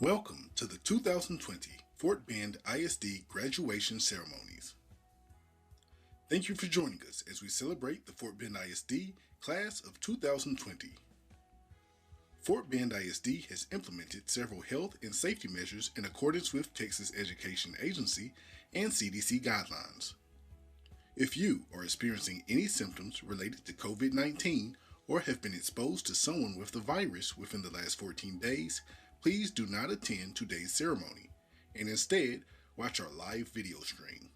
Welcome to the 2020 Fort Bend ISD graduation ceremonies. Thank you for joining us as we celebrate the Fort Bend ISD class of 2020. Fort Bend ISD has implemented several health and safety measures in accordance with Texas Education Agency and CDC guidelines. If you are experiencing any symptoms related to COVID-19 or have been exposed to someone with the virus within the last 14 days, please do not attend today's ceremony and instead watch our live video stream.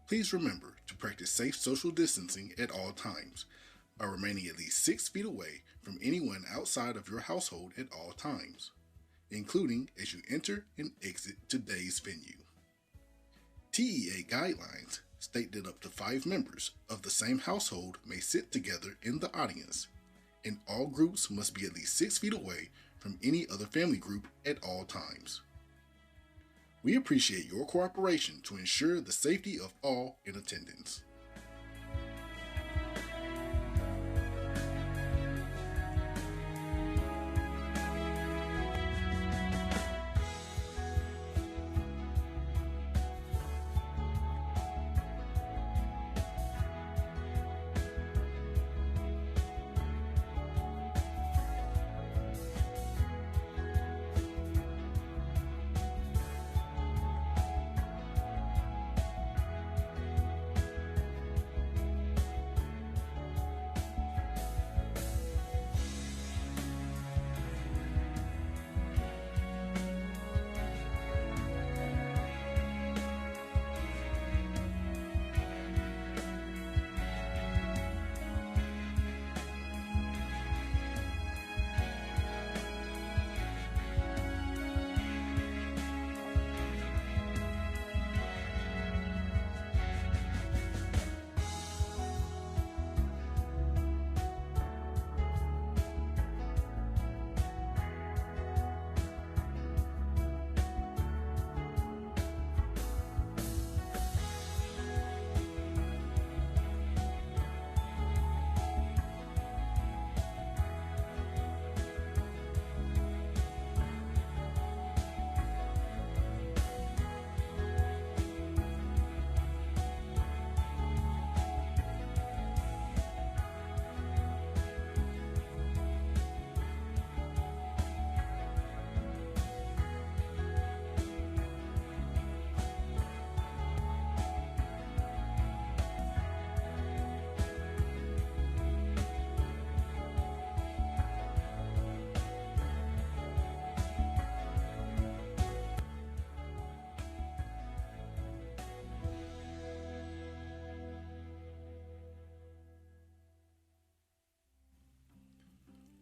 Please remember to practice safe social distancing at all times by remaining at least 6 feet away from anyone outside of your household at all times, including as you enter and exit today's venue. TEA guidelines state that up to 5 members of the same household may sit together in the audience, and all groups must be at least 6 feet away from any other family group at all times. We appreciate your cooperation to ensure the safety of all in attendance.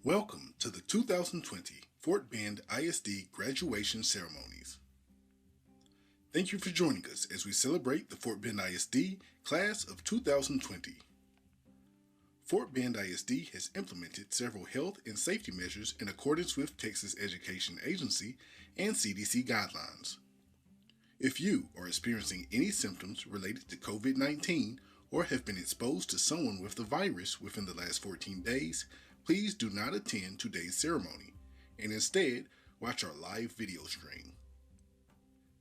Welcome to the 2020 Fort Bend ISD graduation ceremonies. Thank you for joining us as we celebrate the Fort Bend ISD class of 2020. Fort Bend ISD has implemented several health and safety measures in accordance with Texas Education Agency and CDC guidelines. If you are experiencing any symptoms related to COVID-19 or have been exposed to someone with the virus within the last 14 days, please do not attend today's ceremony and instead watch our live video stream.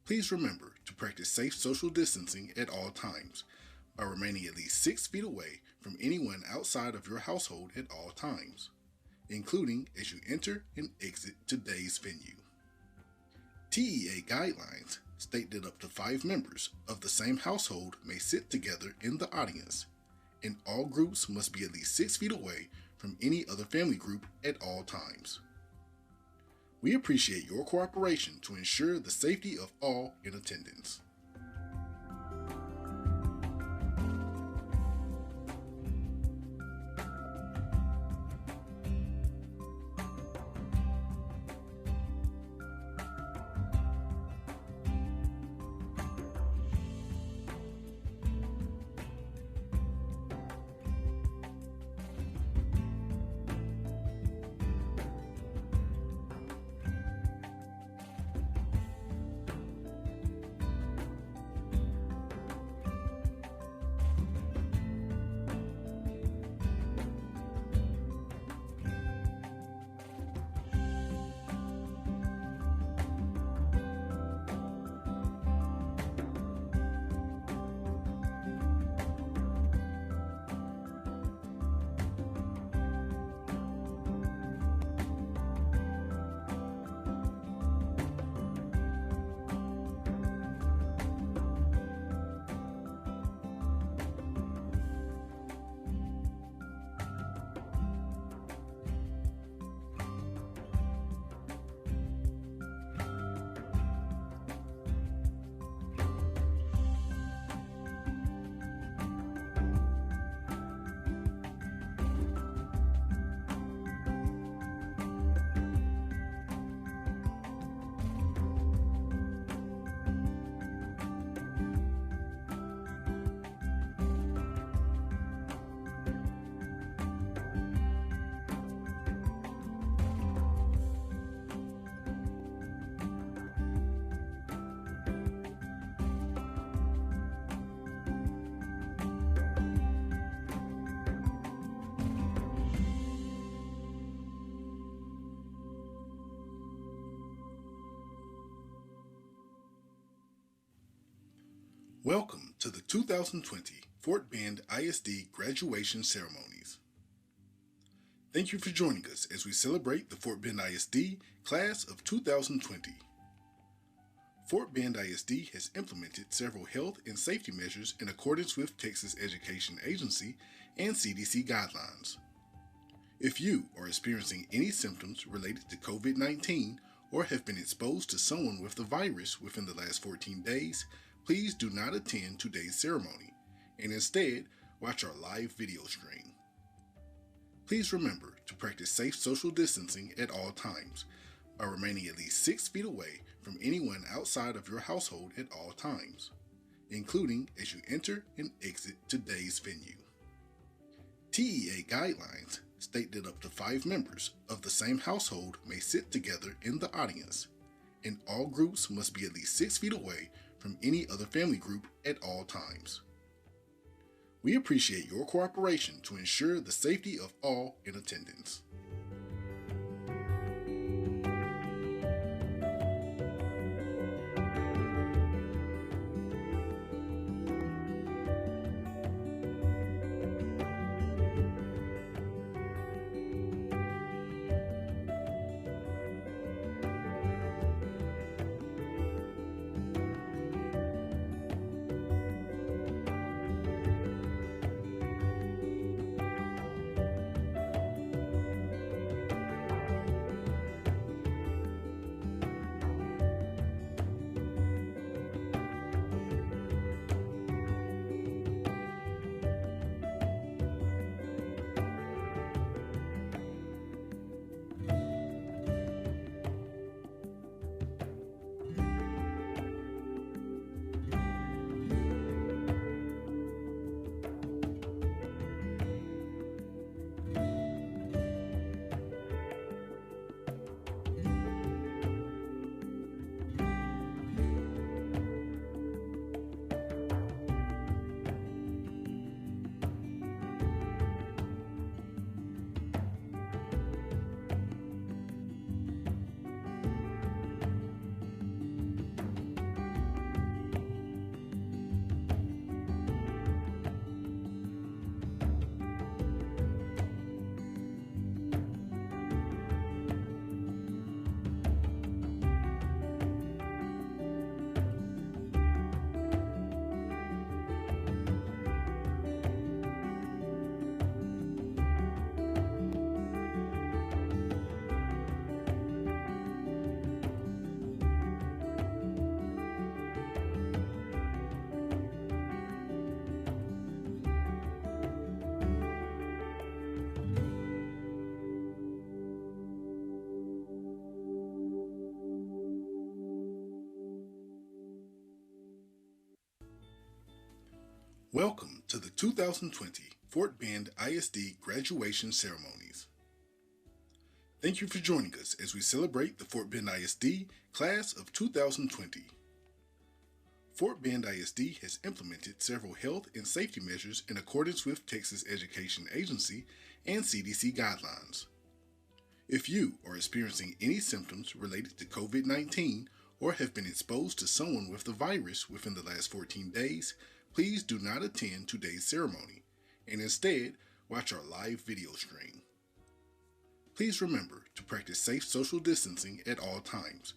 Please remember to practice safe social distancing at all times by remaining at least 6 feet away from anyone outside of your household at all times, including as you enter and exit today's venue. TEA guidelines state that up to 5 members of the same household may sit together in the audience, and all groups must be at least 6 feet away from any other family group at all times. We appreciate your cooperation to ensure the safety of all in attendance. Welcome to the 2020 Fort Bend ISD graduation ceremonies. Thank you for joining us as we celebrate the Fort Bend ISD class of 2020. Fort Bend ISD has implemented several health and safety measures in accordance with Texas Education Agency and CDC guidelines. If you are experiencing any symptoms related to COVID-19 or have been exposed to someone with the virus within the last 14 days, please do not attend today's ceremony and instead watch our live video stream. Please remember to practice safe social distancing at all times by remaining at least 6 feet away from anyone outside of your household at all times, including as you enter and exit today's venue. TEA guidelines state that up to 5 members of the same household may sit together in the audience, and all groups must be at least 6 feet away from any other family group at all times. We appreciate your cooperation to ensure the safety of all in attendance. Welcome to the 2020 Fort Bend ISD graduation ceremonies. Thank you for joining us as we celebrate the Fort Bend ISD class of 2020. Fort Bend ISD has implemented several health and safety measures in accordance with Texas Education Agency and CDC guidelines. If you are experiencing any symptoms related to COVID-19 or have been exposed to someone with the virus within the last 14 days, please do not attend today's ceremony and instead watch our live video stream. Please remember to practice safe social distancing at all times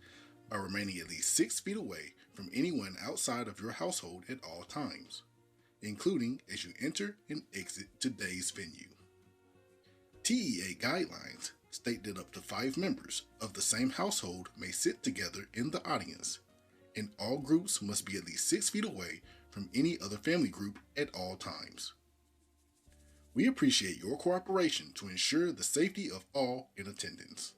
by remaining at least 6 feet away from anyone outside of your household at all times, including as you enter and exit today's venue. TEA guidelines state that up to 5 members of the same household may sit together in the audience, and all groups must be at least 6 feet away from any other family group at all times. We appreciate your cooperation to ensure the safety of all in attendance.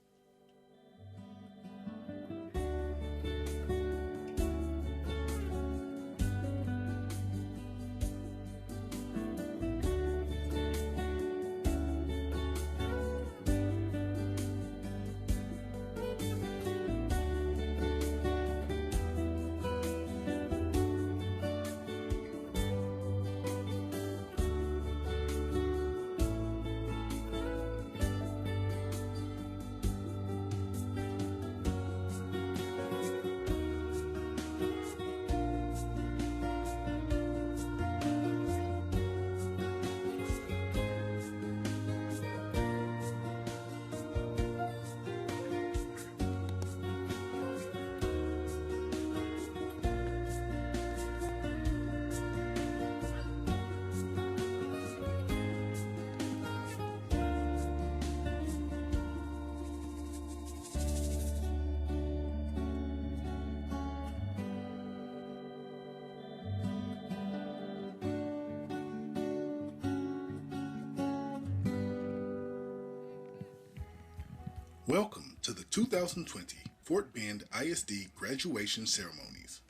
Welcome to the 2020 Fort Bend ISD graduation ceremonies.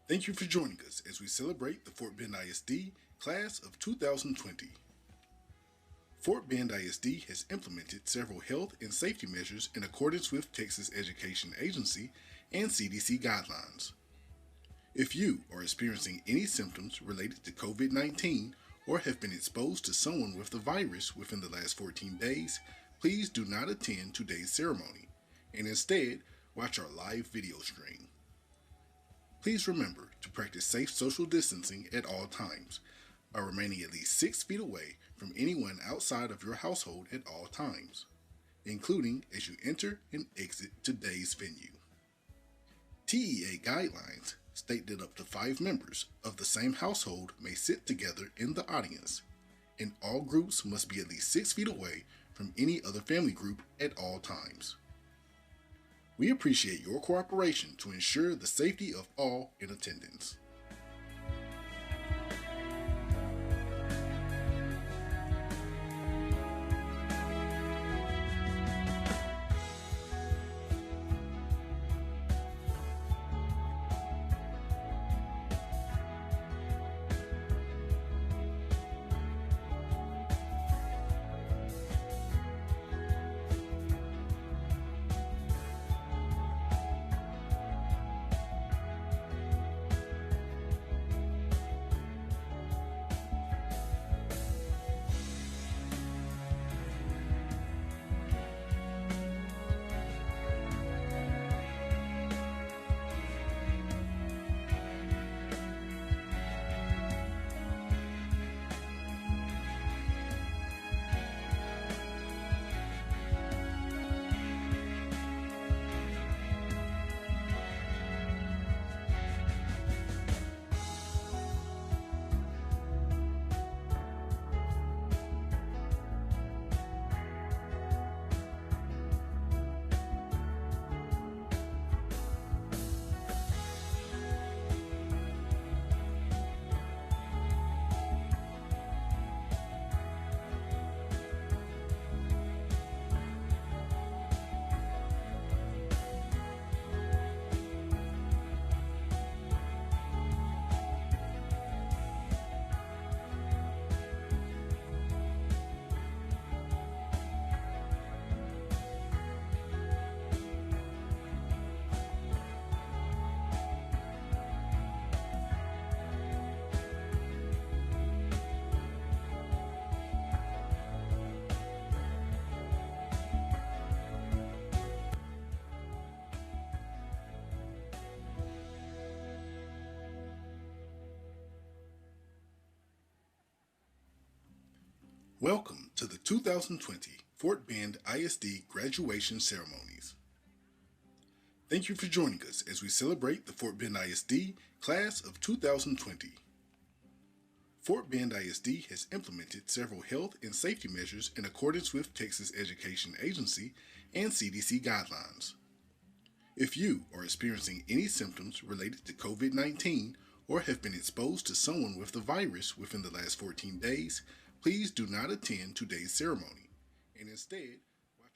Thank you for joining us as we celebrate the Fort Bend ISD class of 2020. Fort Bend ISD has implemented several health and safety measures in accordance with Texas Education Agency and CDC guidelines. If you are experiencing any symptoms related to COVID-19 or have been exposed to someone with the virus within the last 14 days, please do not attend today's ceremony and instead watch our live video stream. Please remember to practice safe social distancing at all times by remaining at least 6 feet away from anyone outside of your household at all times, including as you enter and exit today's venue. TEA guidelines state that up to 5 members of the same household may sit together in the audience, and all groups must be at least 6 feet away from any other family group at all times. We appreciate your cooperation to ensure the safety of all in attendance. Welcome to the 2020 Fort Bend ISD graduation ceremonies. Thank you for joining us as we celebrate the Fort Bend ISD class of 2020. Fort Bend ISD has implemented several health and safety measures in accordance with Texas Education Agency and CDC guidelines. If you are experiencing any symptoms related to COVID-19 or have been exposed to someone with the virus within the last 14 days, please do not attend today's ceremony and instead watch.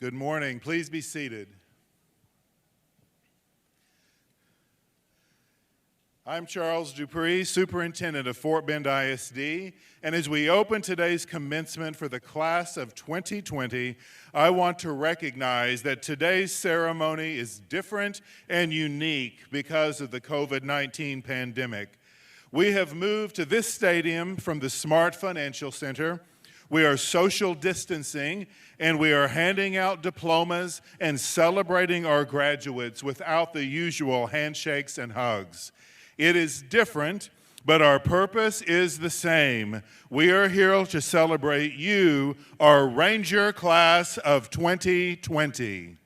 Good morning. Please be seated. I'm Charles Dupree, Superintendent of Fort Bend ISD, and as we open today's commencement for the class of 2020, I want to recognize that today's ceremony is different and unique because of the COVID-19 pandemic. We have moved to this stadium from the Smart Financial Center. We are social distancing, and we are handing out diplomas and celebrating our graduates without the usual handshakes and hugs. It is different, but our purpose is the same. We are here to celebrate you, our Ranger class of 2020.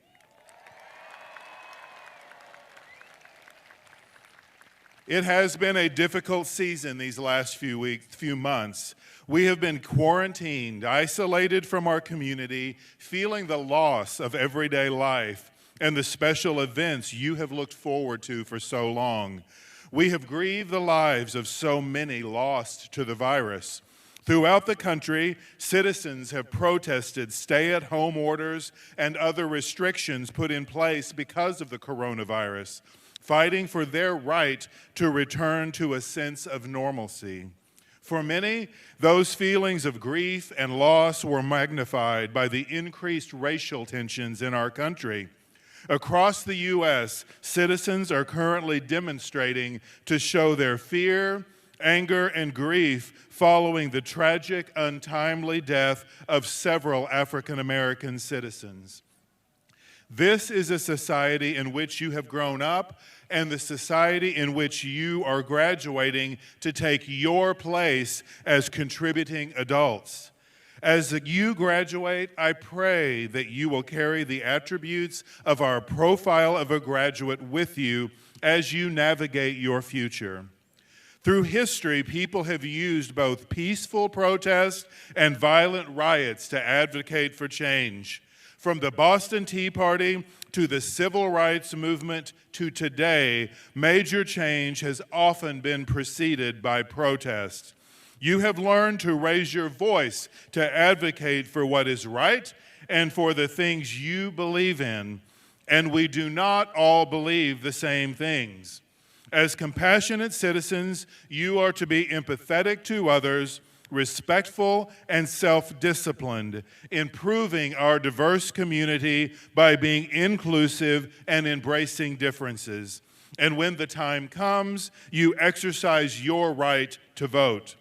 It has been a difficult season these last few months. We have been quarantined, isolated from our community, feeling the loss of everyday life and the special events you have looked forward to for so long. We have grieved the lives of so many lost to the virus. Throughout the country, citizens have protested stay-at-home orders and other restrictions put in place because of the coronavirus, fighting for their right to return to a sense of normalcy. For many, those feelings of grief and loss were magnified by the increased racial tensions in our country. Across the U.S., citizens are currently demonstrating to show their fear, anger, and grief following the tragic, untimely death of several African American citizens. This is a society in which you have grown up and the society in which you are graduating to take your place as contributing adults. As you graduate, I pray that you will carry the attributes of our profile of a graduate with you as you navigate your future. Through history, people have used both peaceful protest and violent riots to advocate for change. From the Boston Tea Party to the Civil Rights Movement to today, major change has often been preceded by protest. You have learned to raise your voice to advocate for what is right and for the things you believe in, and we do not all believe the same things. As compassionate citizens, you are to be empathetic to others, respectful and self-disciplined, improving our diverse community by being inclusive and embracing differences. And when the time comes, you exercise your right to vote.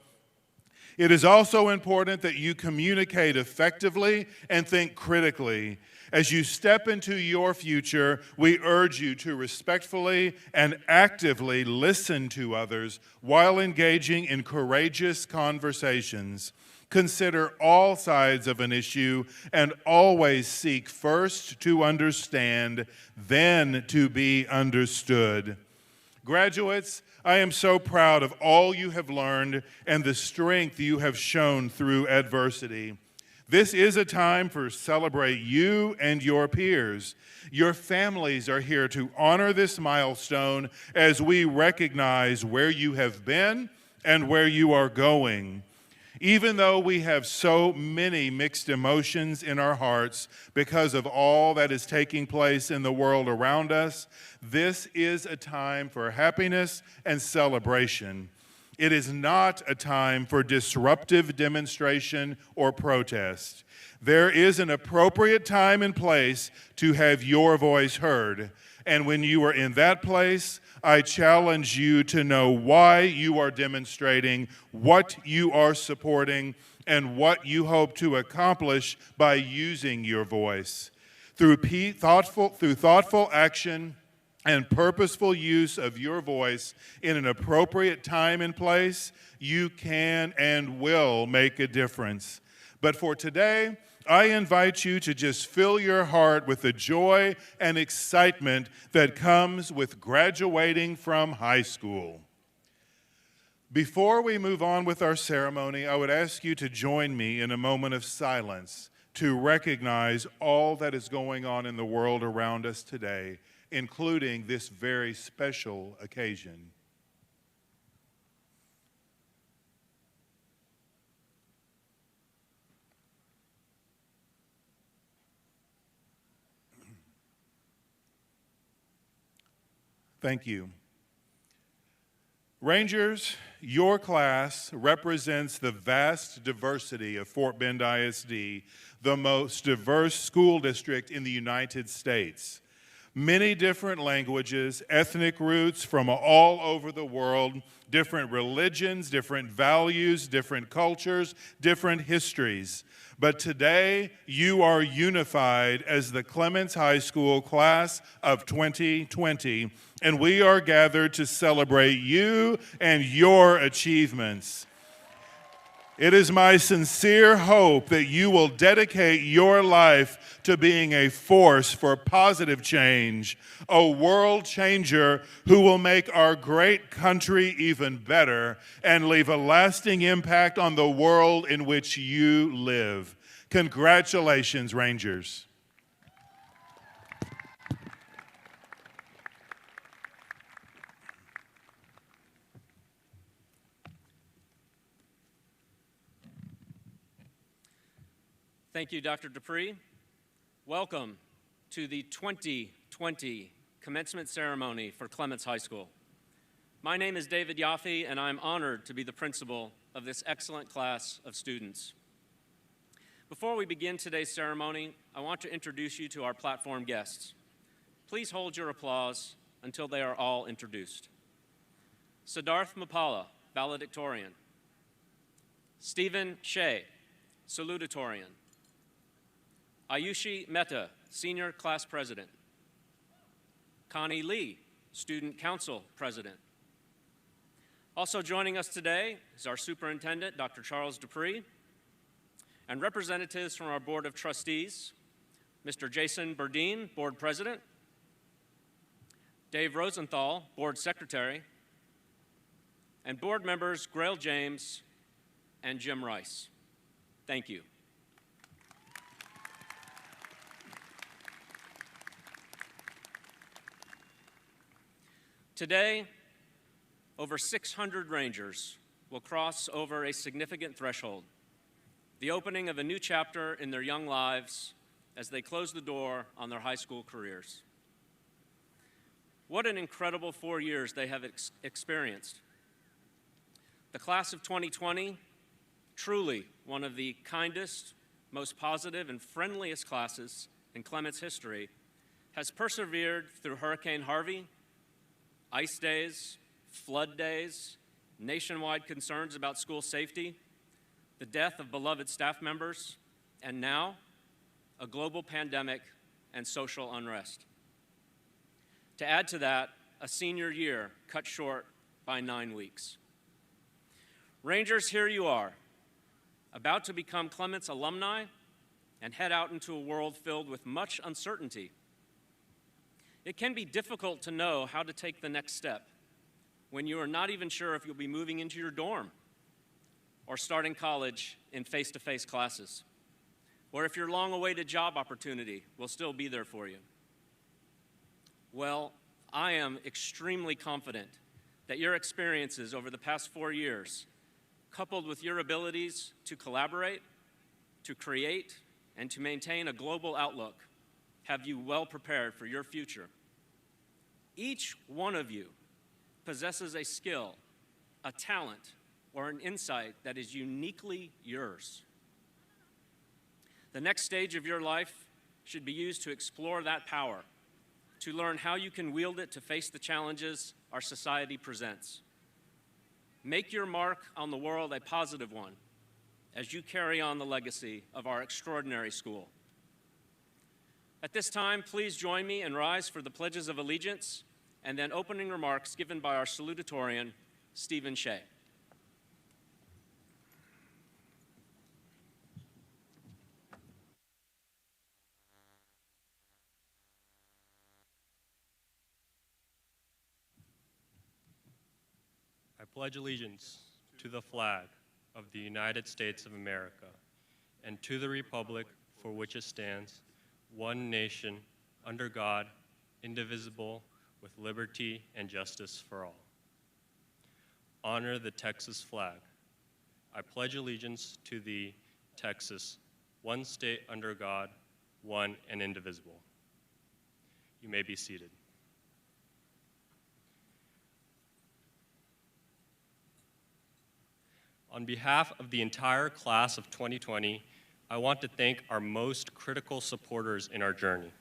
It is also important that you communicate effectively and think critically. As you step into your future, we urge you to respectfully and actively listen to others while engaging in courageous conversations. Consider all sides of an issue and always seek first to understand, then to be understood. Graduates, I am so proud of all you have learned and the strength you have shown through adversity. This is a time to celebrate you and your peers. Your families are here to honor this milestone as we recognize where you have been and where you are going. Even though we have so many mixed emotions in our hearts because of all that is taking place in the world around us, this is a time for happiness and celebration. It is not a time for disruptive demonstration or protest. There is an appropriate time and place to have your voice heard. And when you are in that place, I challenge you to know why you are demonstrating, what you are supporting, and what you hope to accomplish by using your voice. Through thoughtful action and purposeful use of your voice in an appropriate time and place, you can and will make a difference. But for today, I invite you to just fill your heart with the joy and excitement that comes with graduating from high school. Before we move on with our ceremony, I would ask you to join me in a moment of silence to recognize all that is going on in the world around us today, including this very special occasion. Thank you. Rangers, your class represents the vast diversity of Fort Bend ISD, the most diverse school district in the United States. Many different languages, ethnic roots from all over the world, different religions, different values, different cultures, different histories. But today, you are unified as the Clements High School class of 2020, and we are gathered to celebrate you and your achievements. It is my sincere hope that you will dedicate your life to being a force for positive change, a world changer who will make our great country even better and leave a lasting impact on the world in which you live. Congratulations, Rangers. Thank you, Dr. Dupree. Welcome to the 2020 commencement ceremony for Clements High School. My name is David Yaffe, and I'm honored to be the principal of this excellent class of students. Before we begin today's ceremony, I want to introduce you to our platform guests. Please hold your applause until they are all introduced. Siddharth Mapala, Valedictorian. Stephen Shea, Salutatorian. Ayushi Mehta, Senior Class President. Connie Lee, Student Council President. Also joining us today is our Superintendent, Dr. Charles Dupree, and representatives from our Board of Trustees, Mr. Jason Burdine, Board President, Dave Rosenthal, Board Secretary, and board members Grail James and Jim Rice. Thank you. Today, over 600 Rangers will cross over a significant threshold, the opening of a new chapter in their young lives as they close the door on their high school careers. What an incredible 4 years they have experienced. The class of 2020, truly one of the kindest, most positive, and friendliest classes in Clements history, has persevered through Hurricane Harvey, ice days, flood days, nationwide concerns about school safety, the death of beloved staff members, and now, a global pandemic and social unrest. To add to that, a senior year cut short by 9 weeks. Rangers, here you are, about to become Clements alumni and head out into a world filled with much uncertainty. It can be difficult to know how to take the next step when you are not even sure if you'll be moving into your dorm or starting college in face-to-face classes, or if your long-awaited job opportunity will still be there for you. Well, I am extremely confident that your experiences over the past 4 years, coupled with your abilities to collaborate, to create, and to maintain a global outlook, have you well prepared for your future. Each one of you possesses a skill, a talent, or an insight that is uniquely yours. The next stage of your life should be used to explore that power, to learn how you can wield it to face the challenges our society presents. Make your mark on the world a positive one as you carry on the legacy of our extraordinary school. At this time, please join me and rise for the pledges of allegiance and then opening remarks given by our salutatorian, Stephen Shea. I pledge allegiance to the flag of the United States of America and to the republic for which it stands, one nation, under God, indivisible, with liberty and justice for all. Honor the Texas flag. I pledge allegiance to the Texas, one state under God, one and indivisible. You may be seated. On behalf of the entire class of 2020, I want to thank our most critical supporters in our journey.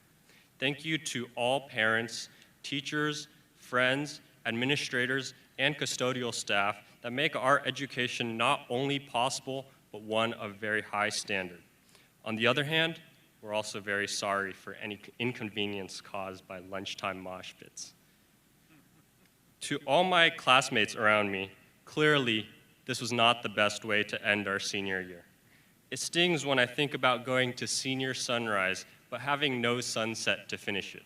Thank you to all parents, teachers, friends, administrators, and custodial staff that make our education not only possible, but one of very high standard. On the other hand, we're also very sorry for any inconvenience caused by lunchtime mosh pits. To all my classmates around me, clearly, this was not the best way to end our senior year. It stings when I think about going to senior sunrise, but having no sunset to finish it.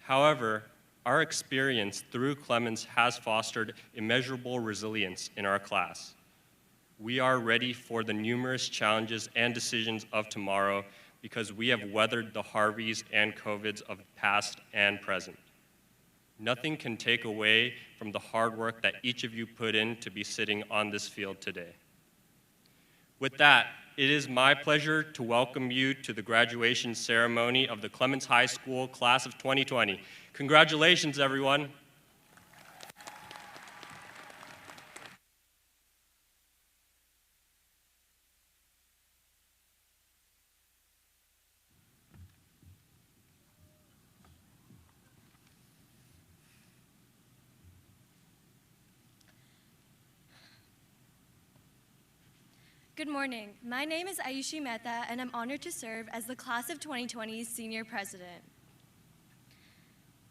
However, our experience through Clements has fostered immeasurable resilience in our class. We are ready for the numerous challenges and decisions of tomorrow because we have weathered the Harveys and COVIDs of the past and present. Nothing can take away from the hard work that each of you put in to be sitting on this field today. With that, it is my pleasure to welcome you to the graduation ceremony of the Clements High School class of 2020. Congratulations, everyone. Good morning. My name is Ayushi Mehta, and I'm honored to serve as the Class of 2020's Senior President.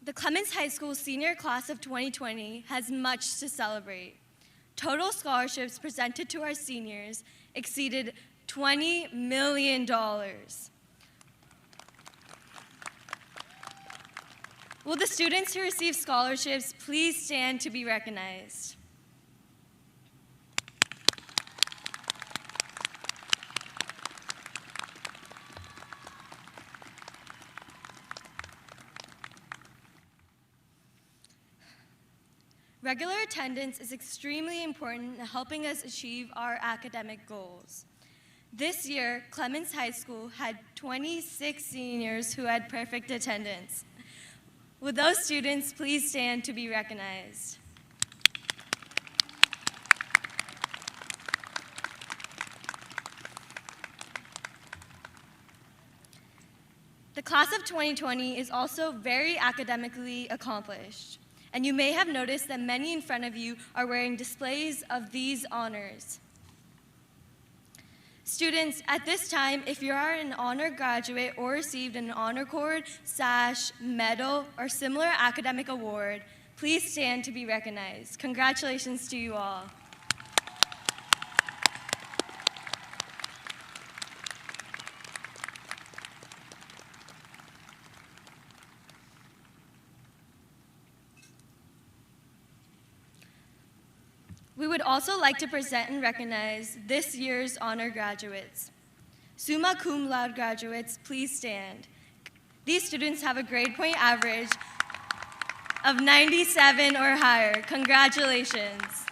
The Clements High School Senior Class of 2020 has much to celebrate. Total scholarships presented to our seniors exceeded $20 million. Will the students who receive scholarships please stand to be recognized? Regular attendance is extremely important in helping us achieve our academic goals. This year, Clements High School had 26 seniors who had perfect attendance. Will those students please stand to be recognized? The class of 2020 is also very academically accomplished. And you may have noticed that many in front of you are wearing displays of these honors. Students, at this time, if you are an honor graduate or received an honor cord, sash, medal, or similar academic award, please stand to be recognized. Congratulations to you all. We would also like to present and recognize this year's honor graduates. Summa cum laude graduates, please stand. These students have a grade point average of 97 or higher. Congratulations.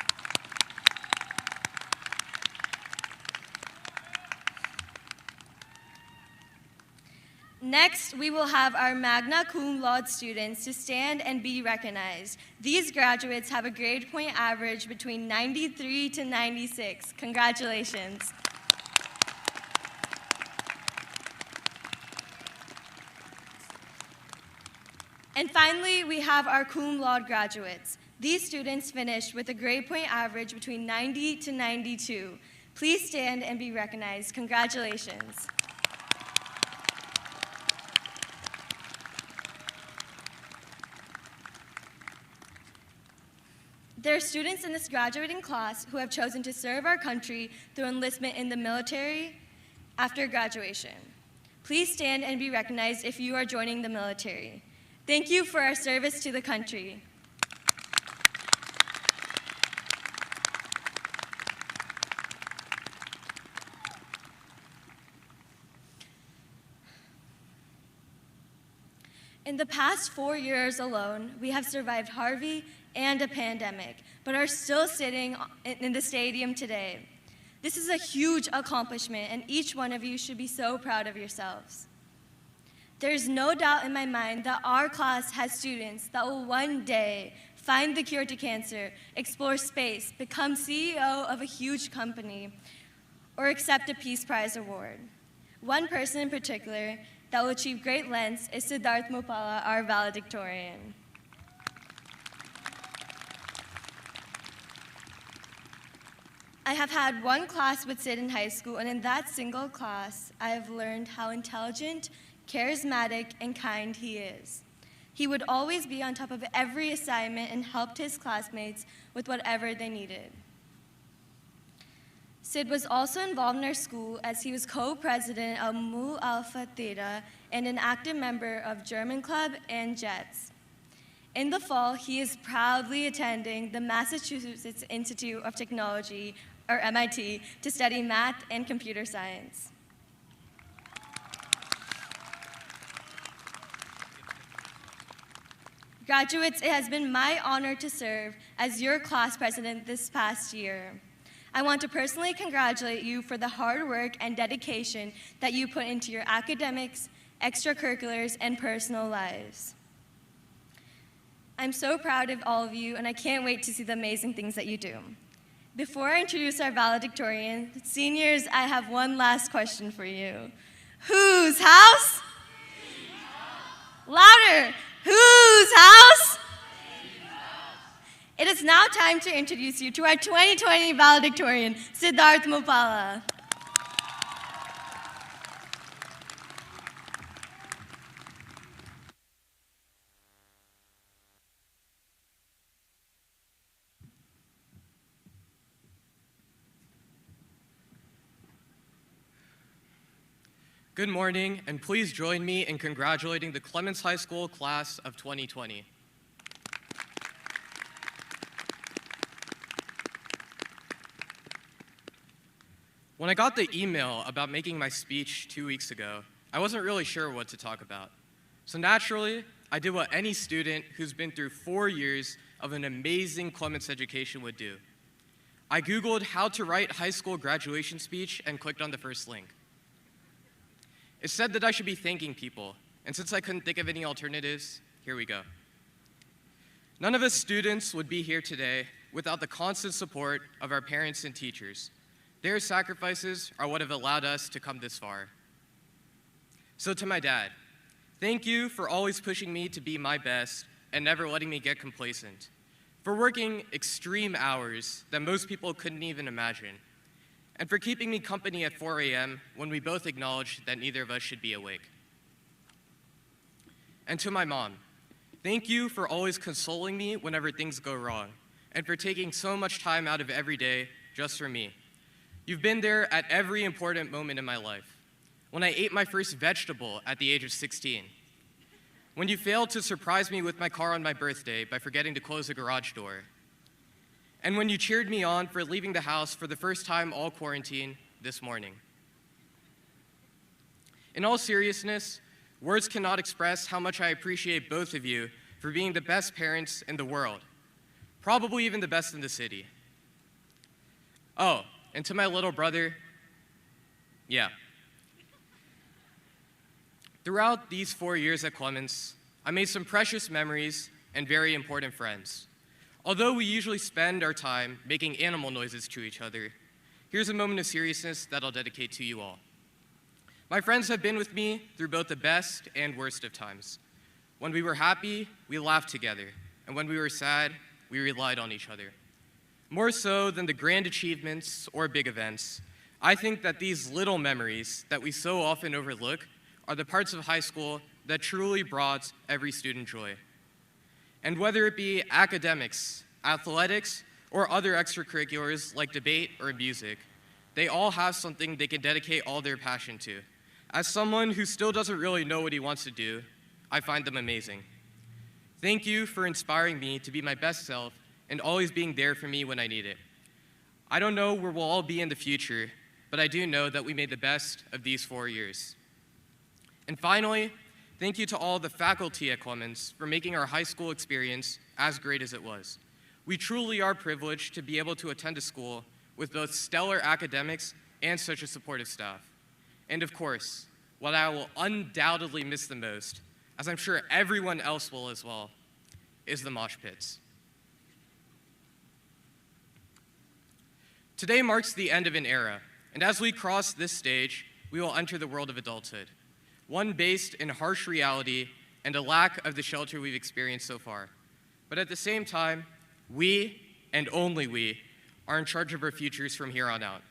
Next, we will have our magna cum laude students to stand and be recognized. These graduates have a grade point average between 93 to 96. Congratulations. And finally, we have our cum laude graduates. These students finished with a grade point average between 90 to 92. Please stand and be recognized. Congratulations. There are students in this graduating class who have chosen to serve our country through enlistment in the military after graduation. Please stand and be recognized if you are joining the military. Thank you for our service to the country. In the past 4 years alone, we have survived Harvey and a pandemic, but are still sitting in the stadium today. This is a huge accomplishment, and each one of you should be so proud of yourselves. There's no doubt in my mind that our class has students that will one day find the cure to cancer, explore space, become CEO of a huge company, or accept a Peace Prize award. One person in particular that will achieve great lengths is Siddharth Mopala, our valedictorian. I have had one class with Sid in high school, and in that single class, I have learned how intelligent, charismatic, and kind he is. He would always be on top of every assignment and helped his classmates with whatever they needed. Sid was also involved in our school as he was co-president of Mu Alpha Theta and an active member of German Club and Jets. In the fall, he is proudly attending the Massachusetts Institute of Technology, or MIT, to study math and computer science. Graduates, it has been my honor to serve as your class president this past year. I want to personally congratulate you for the hard work and dedication that you put into your academics, extracurriculars, and personal lives. I'm so proud of all of you, and I can't wait to see the amazing things that you do. Before I introduce our valedictorian, seniors, I have one last question for you. Whose house? Louder! Whose house? It is now time to introduce you to our 2020 valedictorian, Siddharth Mopala. Good morning, and please join me in congratulating the Clements High School class of 2020. When I got the email about making my speech 2 weeks ago, I wasn't really sure what to talk about. So naturally, I did what any student who's been through 4 years of an amazing Clements education would do. I Googled how to write high school graduation speech and clicked on the first link. It said that I should be thanking people, and since I couldn't think of any alternatives, here we go. None of us students would be here today without the constant support of our parents and teachers. Their sacrifices are what have allowed us to come this far. So to my dad, thank you for always pushing me to be my best and never letting me get complacent, for working extreme hours that most people couldn't even imagine, and for keeping me company at 4 a.m. when we both acknowledged that neither of us should be awake. And to my mom, thank you for always consoling me whenever things go wrong, and for taking so much time out of every day just for me. You've been there at every important moment in my life. When I ate my first vegetable at the age of 16. When you failed to surprise me with my car on my birthday by forgetting to close the garage door. And when you cheered me on for leaving the house for the first time all quarantine this morning. In all seriousness, words cannot express how much I appreciate both of you for being the best parents in the world, probably even the best in the city. Oh, and to my little brother, yeah. Throughout these 4 years at Clements, I made some precious memories and very important friends. Although we usually spend our time making animal noises to each other, here's a moment of seriousness that I'll dedicate to you all. My friends have been with me through both the best and worst of times. When we were happy, we laughed together, and when we were sad, we relied on each other. More so than the grand achievements or big events, I think that these little memories that we so often overlook are the parts of high school that truly brought every student joy. And whether it be academics, athletics, or other extracurriculars like debate or music, they all have something they can dedicate all their passion to. As someone who still doesn't really know what he wants to do, I find them amazing. Thank you for inspiring me to be my best self and always being there for me when I need it. I don't know where we'll all be in the future, but I do know that we made the best of these 4 years. And finally, thank you to all the faculty at Clements for making our high school experience as great as it was. We truly are privileged to be able to attend a school with both stellar academics and such a supportive staff. And of course, what I will undoubtedly miss the most, as I'm sure everyone else will as well, is the mosh pits. Today marks the end of an era, and as we cross this stage, we will enter the world of adulthood, one based in harsh reality and a lack of the shelter we've experienced so far. But at the same time, we, and only we, are in charge of our futures from here on out.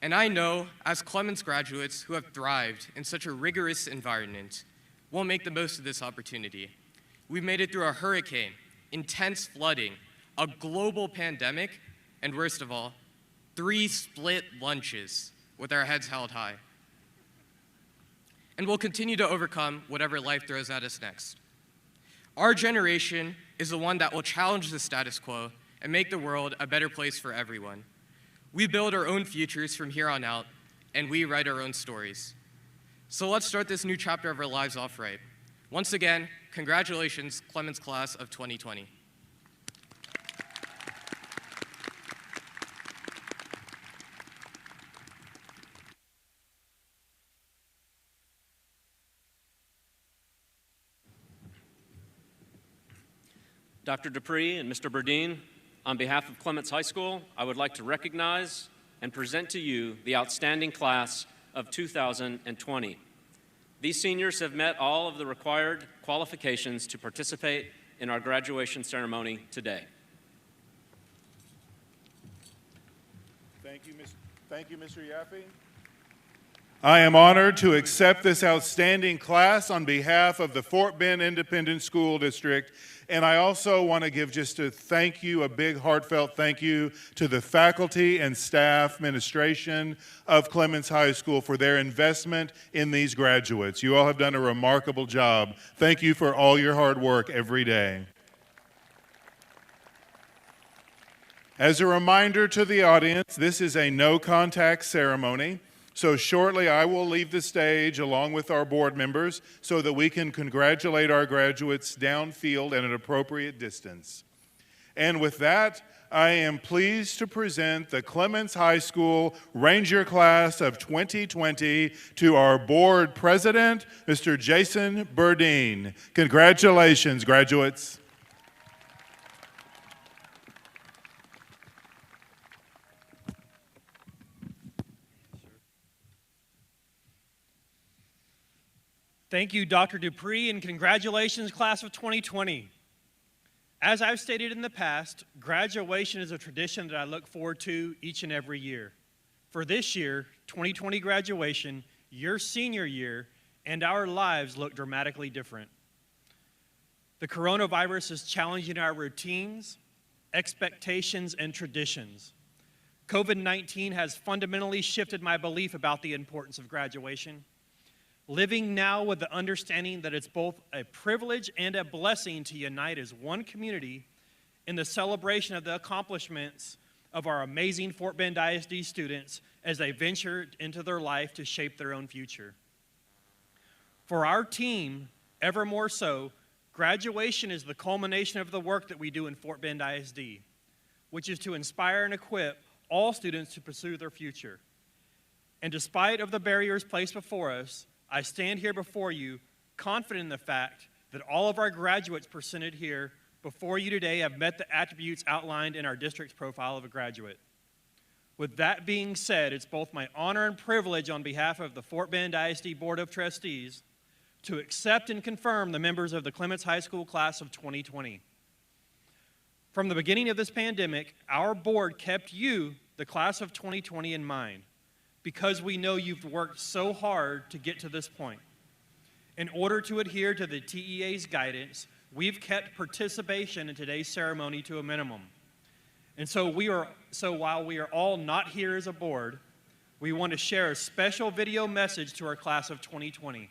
And I know, as Clements graduates who have thrived in such a rigorous environment, we'll make the most of this opportunity. We've made it through a hurricane, intense flooding, a global pandemic, and worst of all, 3 split lunches with our heads held high. And we'll continue to overcome whatever life throws at us next. Our generation is the one that will challenge the status quo and make the world a better place for everyone. We build our own futures from here on out, and we write our own stories. So let's start this new chapter of our lives off right. Once again, congratulations, Clements Class of 2020. Dr. Dupree and Mr. Burdine, on behalf of Clements High School, I would like to recognize and present to you the outstanding class of 2020. These seniors have met all of the required qualifications to participate in our graduation ceremony today. Thank you, Mr. Yaffe. I am honored to accept this outstanding class on behalf of the Fort Bend Independent School District, and I also want to give just a thank you, a big heartfelt thank you to the faculty and staff administration of Clements High School for their investment in these graduates. You all have done a remarkable job. Thank you for all your hard work every day. As a reminder to the audience, this is a no-contact ceremony. So shortly, I will leave the stage along with our board members so that we can congratulate our graduates downfield at an appropriate distance. And with that, I am pleased to present the Clements High School Ranger Class of 2020 to our board president, Mr. Jason Burdine. Congratulations, graduates. Thank you, Dr. Dupree, and congratulations, class of 2020. As I've stated in the past, graduation is a tradition that I look forward to each and every year. For this year, 2020 graduation, your senior year, and our lives look dramatically different. The coronavirus is challenging our routines, expectations, and traditions. COVID-19 has fundamentally shifted my belief about the importance of graduation. Living now with the understanding that it's both a privilege and a blessing to unite as one community in the celebration of the accomplishments of our amazing Fort Bend ISD students as they venture into their life to shape their own future. For our team, ever more so, graduation is the culmination of the work that we do in Fort Bend ISD, which is to inspire and equip all students to pursue their future. And despite of the barriers placed before us, I stand here before you confident in the fact that all of our graduates presented here before you today have met the attributes outlined in our district's profile of a graduate. With that being said, it's both my honor and privilege on behalf of the Fort Bend ISD Board of Trustees to accept and confirm the members of the Clements High School class of 2020. From the beginning of this pandemic, our board kept you, the class of 2020, in mind, because we know you've worked so hard to get to this point. In order to adhere to the TEA's guidance, we've kept participation in today's ceremony to a minimum. And so while we are all not here as a board, we want to share a special video message to our class of 2020.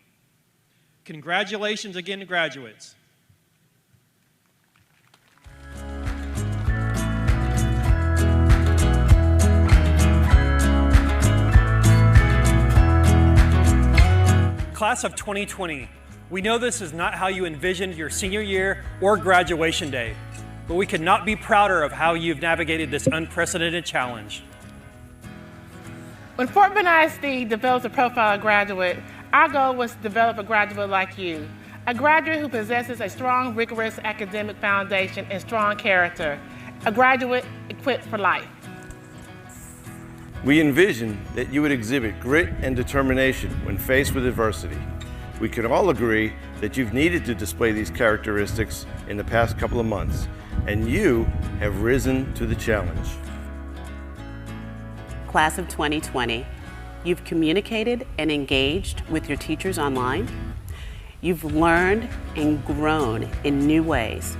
Congratulations again to graduates. Class of 2020, we know this is not how you envisioned your senior year or graduation day, but we could not be prouder of how you've navigated this unprecedented challenge. When Fort Bend ISD develops a profile of graduate, our goal was to develop a graduate like you, a graduate who possesses a strong, rigorous academic foundation and strong character, a graduate equipped for life. We envision that you would exhibit grit and determination when faced with adversity. We can all agree that you've needed to display these characteristics in the past couple of months, and you have risen to the challenge. Class of 2020, you've communicated and engaged with your teachers online. You've learned and grown in new ways.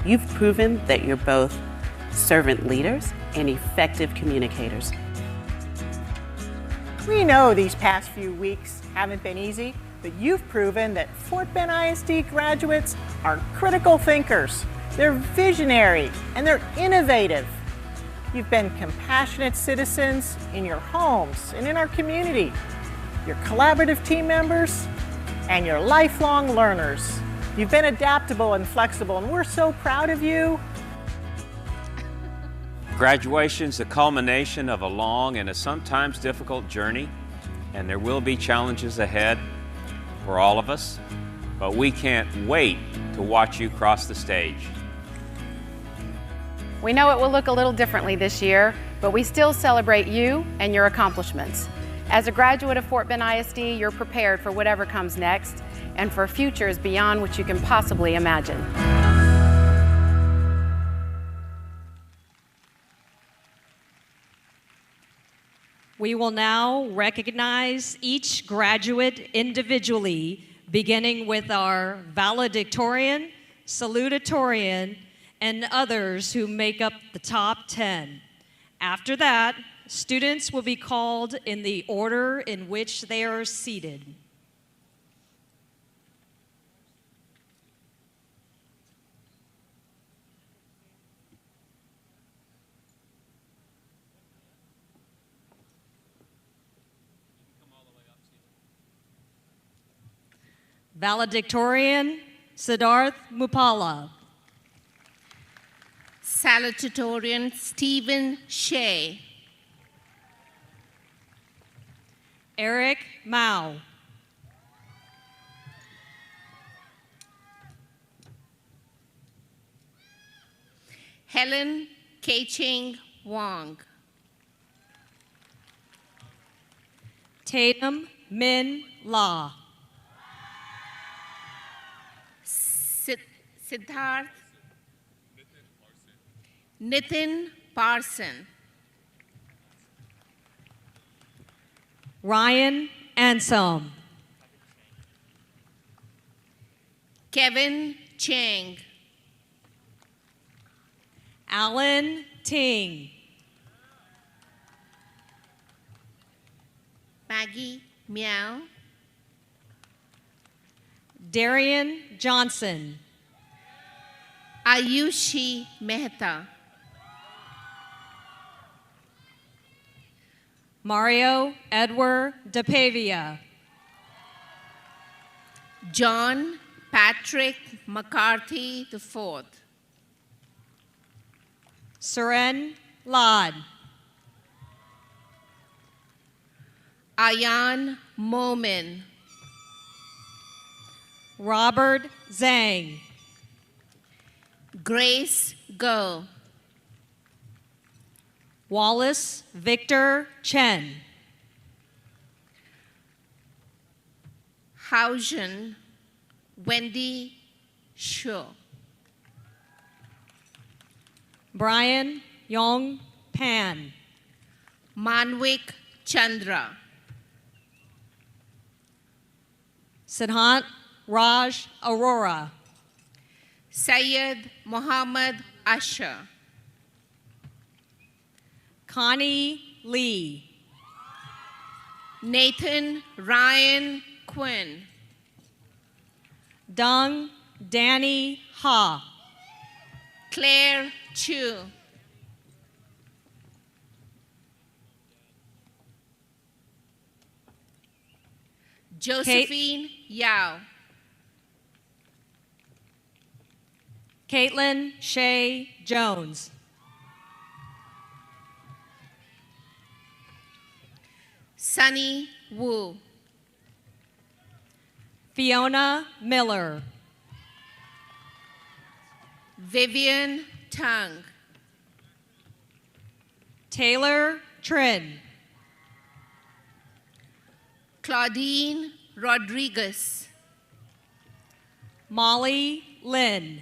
You've proven that you're both servant leaders and effective communicators. We know these past few weeks haven't been easy, but you've proven that Fort Bend ISD graduates are critical thinkers. They're visionary and they're innovative. You've been compassionate citizens in your homes and in our community. You're collaborative team members and you're lifelong learners. You've been adaptable and flexible, and we're so proud of you. Graduation is the culmination of a long and a sometimes difficult journey, and there will be challenges ahead for all of us, but we can't wait to watch you cross the stage. We know it will look a little differently this year, but we still celebrate you and your accomplishments. As a graduate of Fort Bend ISD, you're prepared for whatever comes next and for futures beyond what you can possibly imagine. We will now recognize each graduate individually, beginning with our valedictorian, salutatorian, and others who make up the top 10. After that, students will be called in the order in which they are seated. Valedictorian, Siddharth Mupala. Salutatorian, Stephen Shea. Eric Mao. Helen Kei-Ching Wong. Tatum Min La. Siddharth Nitin Parson. Ryan Anselm. Kevin Chang. Alan Ting. Maggie Meow. Darian Johnson. Ayushi Mehta. Mario Edward DePavia. John Patrick McCarthy IV. Seren Lad. Ayan Momin. Robert Zhang. Grace Go. Wallace Victor Chen. Haujin Wendy Shu. Brian Yong Pan. Manvik Chandra. Siddhant Raj Arora. Syed Muhammad Asha. Connie Lee. Nathan Ryan Quinn. Dung Danny Ha. Claire Chu. Josephine Yao. Caitlin Shea Jones. Sunny Wu. Fiona Miller. Vivian Tung. Taylor Trin. Claudine Rodriguez. Molly Lynn.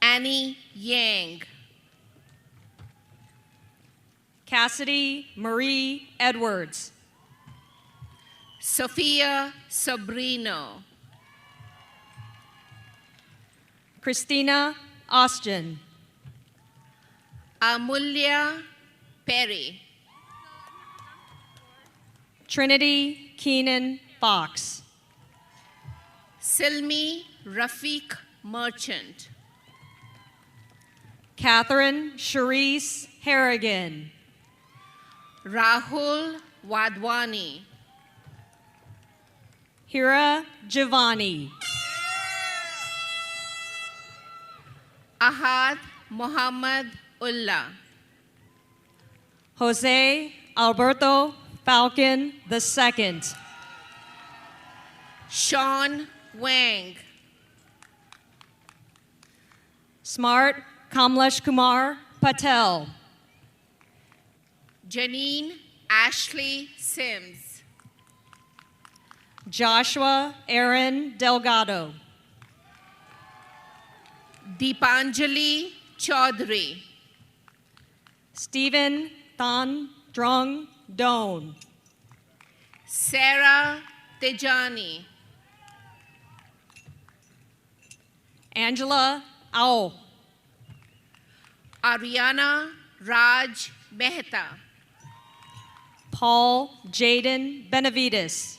Annie Yang. Cassidy Marie Edwards. Sophia Sobrino. Christina Austin. Amulya Perry. Trinity Keenan Fox. Silmi Rafiq Merchant. Catherine Charisse Harrigan. Rahul Wadwani. Hira Giovanni. Ahad Muhammad Ullah. Jose Alberto Falcon II. Sean Wang. Smart Kamlesh Kumar Patel. Janine Ashley Sims. Joshua Aaron Delgado. Deepanjali Chaudhary. Stephen Than Drung Doan. Sarah Tejani. Angela Ao. Ariana Raj Mehta. Paul Jaden Benavides.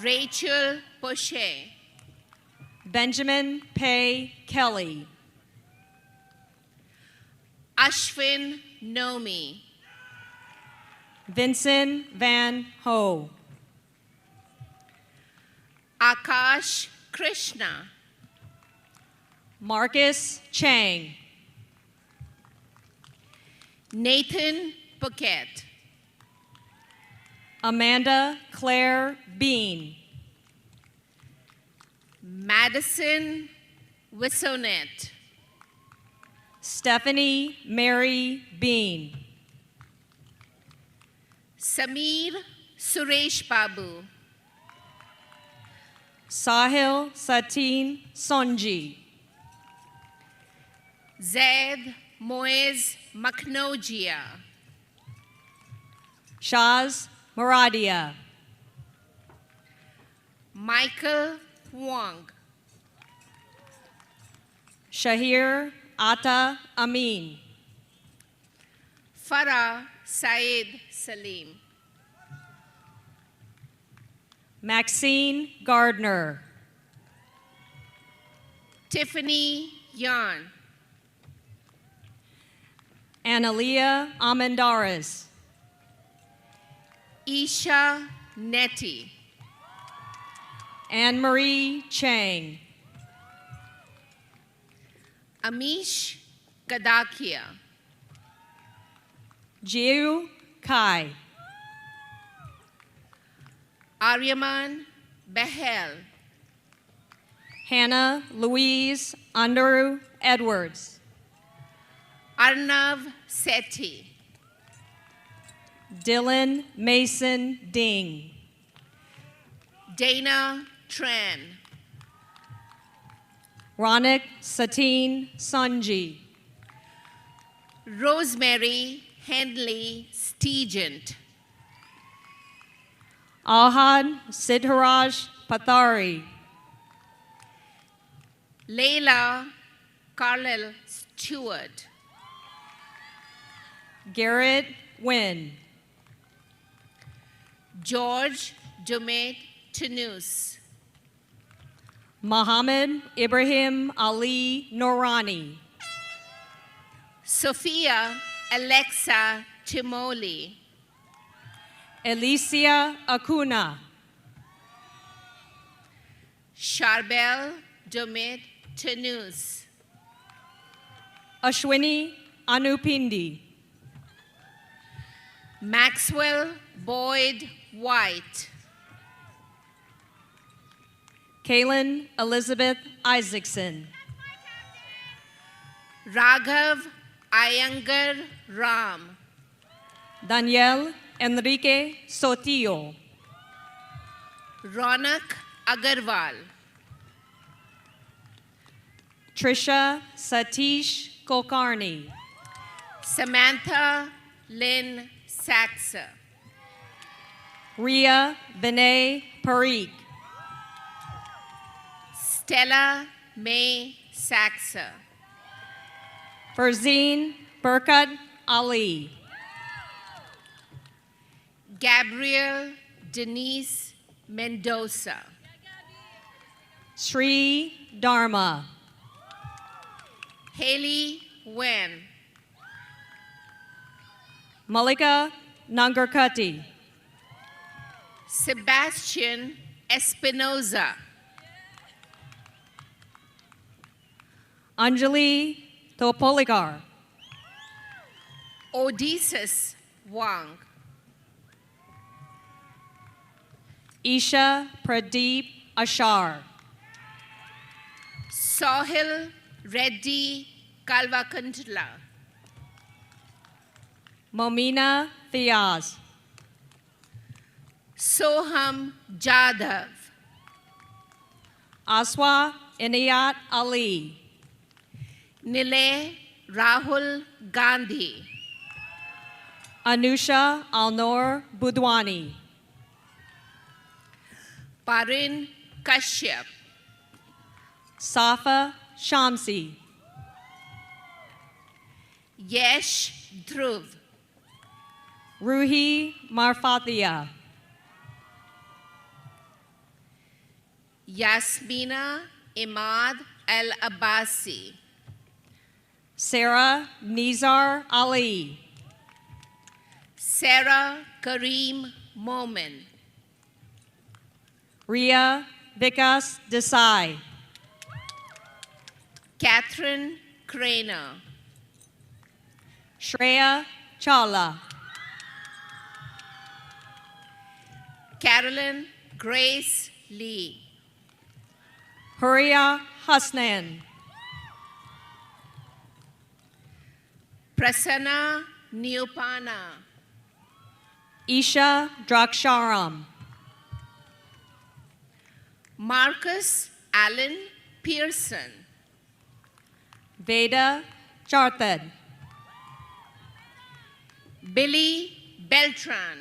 Rachel Poche. Benjamin Pay Kelly. Ashwin Nomi. Vincent Van Ho. Akash Krishna. Marcus Chang. Nathan Paquette. Amanda Claire Bean. Madison Wissonet. Stephanie Mary Bean. Samir Suresh Babu. Sahil Sateen Sonji. Zaid Moez Maknojia. Shaz Maradia. Michael Huang. Shahir Ata Amin. Farah Said Salim. Maxine Gardner. Tiffany Yan. Analia Amendares. Isha Neti. Anne-Marie Chang. Amish Kadakia. Jiu Kai. Aryaman Behel. Hannah Louise Underu Edwards. Arnav Sethi. Dylan Mason Ding. Dana Tran. Ronak Sateen Sanji. Rosemary Henley Stegent. Ahad Siddharaj Pathari. Layla Carlel Stewart. Garrett Wynn. George Jumet Tunus. Muhammad Ibrahim Ali Norani. Sophia Alexa Timoli. Alicia Acuna. Charbel Jumet Tunus. Ashwini Anupindi. Maxwell Boyd White. Kaylin Elizabeth Isaacson. Raghav Iyengar Ram. Daniel Enrique Sotillo. Ronak Agarwal. Trisha Satish Kulkarni. Samantha Lynn Saxa. Ria Vinay Parikh. Stella May Saxa. Farzeen Berkat Ali. Gabrielle Denise Mendoza. Sri Dharma. Haley Wen. Malika Nangarkati. Sebastian Espinoza. Anjali Topolikar. Odysseus Wang. Isha Pradeep Ashar. Sohil Reddy Kalvakantla. Momina Thiaz. Soham Jadhav. Aswa Inayat Ali. Nile Rahul Gandhi. Anusha Alnor Budwani. Parin Kashyap. Safa Shamsi. Yesh Dhruv. Ruhi Marfatia. Yasmina Imad Al Abbasi. Sarah Nizar Ali. Sarah Kareem Momin. Ria Vikas Desai. Catherine Craner. Shreya Chawla. Carolyn Grace Lee. Huria Hasnan. Prasanna Nupana. Isha Draksharam. Marcus Allen Pearson. Veda Charthad. Billy Beltran.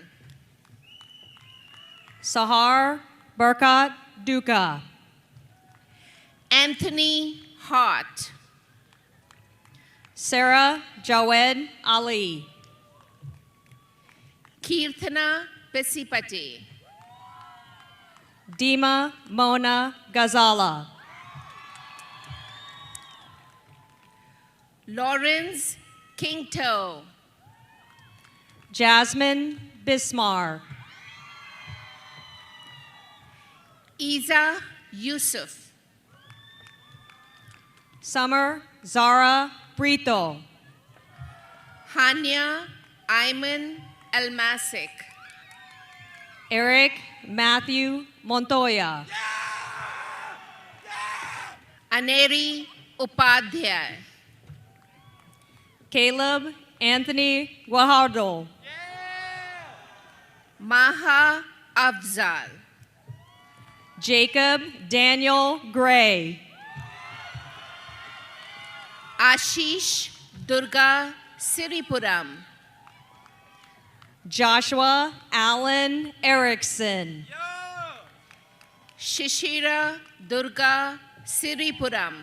Sahar Barkat Duka. Anthony Hart. Sarah Jawed Ali. Kirtana Pesipati. Dima Mona Ghazala. Lawrence Kingto. Jasmine Bismar. Isa Yusuf. Summer Zara Brito. Hania Ayman Almasik. Eric Matthew Montoya. Aneri Upadhyay. Caleb Anthony Guajardo. Maha Afzal. Jacob Daniel Gray. Ashish Durga Siripuram. Joshua Allen Erickson. Shishira Durga Siripuram.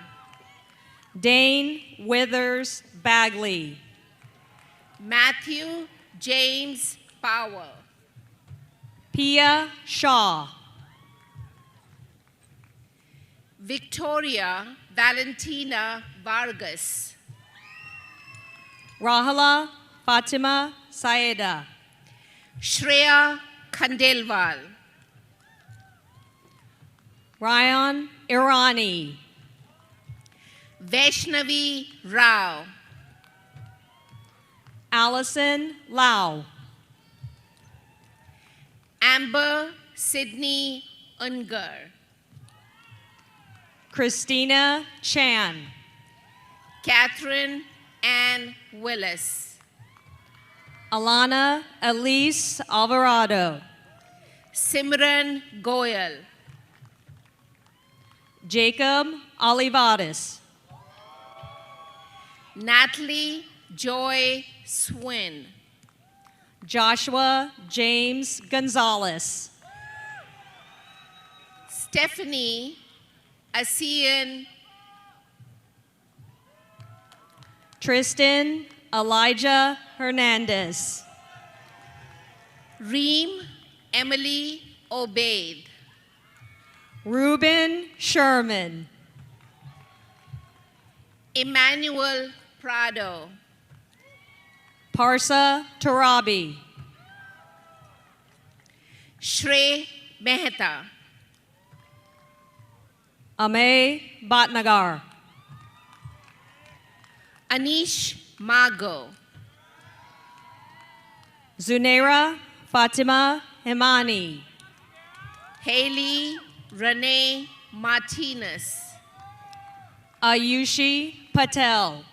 Dane Withers Bagley. Matthew James Powell. Pia Shaw. Victoria Valentina Vargas. Rahala Fatima Saeda. Shreya Khandelwal. Ryan Irani. Vaishnavi Rao. Allison Lau. Amber Sydney Ungar. Christina Chan. Catherine Ann Willis. Alana Elise Alvarado. Simran Goyal. Jacob Olivares. Natalie Joy Swin. Joshua James Gonzalez. Stephanie Asian. Tristan Elijah Hernandez. Reem Emily Obaid. Ruben Sherman. Emmanuel Prado. Parsa Tarabi. Shrey Mehta. Amay Bhatnagar. Anish Mago. Zunaira Fatima Himani. Haley Renee Martinez. Ayushi Patel.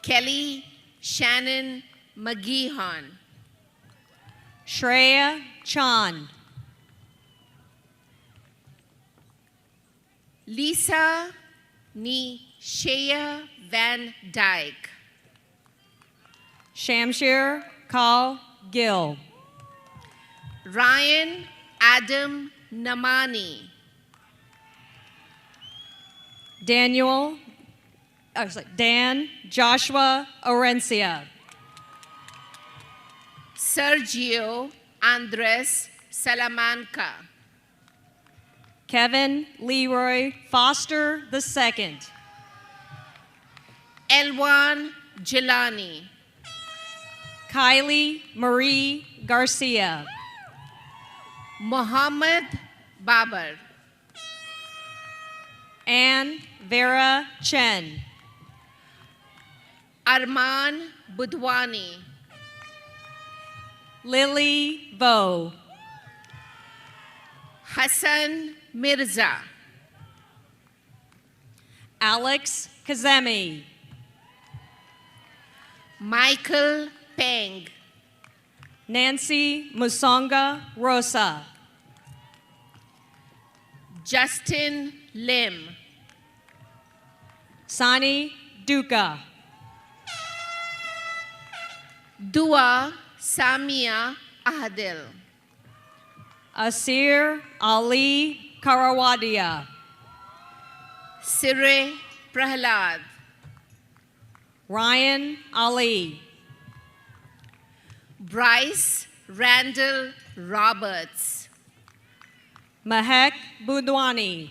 Kelly Shannon McGeehan. Shreya Chan. Lisa Nishaya Van Dyke. Shamshir Kal Gill. Ryan Adam Namani. Dan Joshua Orencia. Sergio Andres Salamanca. Kevin Leroy Foster II. Elwan Jelani. Kylie Marie Garcia. Muhammad Babar. Anne Vera Chen. Arman Budwani. Lily Vo. Hassan Mirza. Alex Kazemi. Michael Peng. Nancy Musonga Rosa. Justin Lim. Sani Duka. Dua Samia Ahadil. Asir Ali Karawadia. Sire Prahlad. Ryan Ali. Bryce Randall Roberts. Mahek Budwani.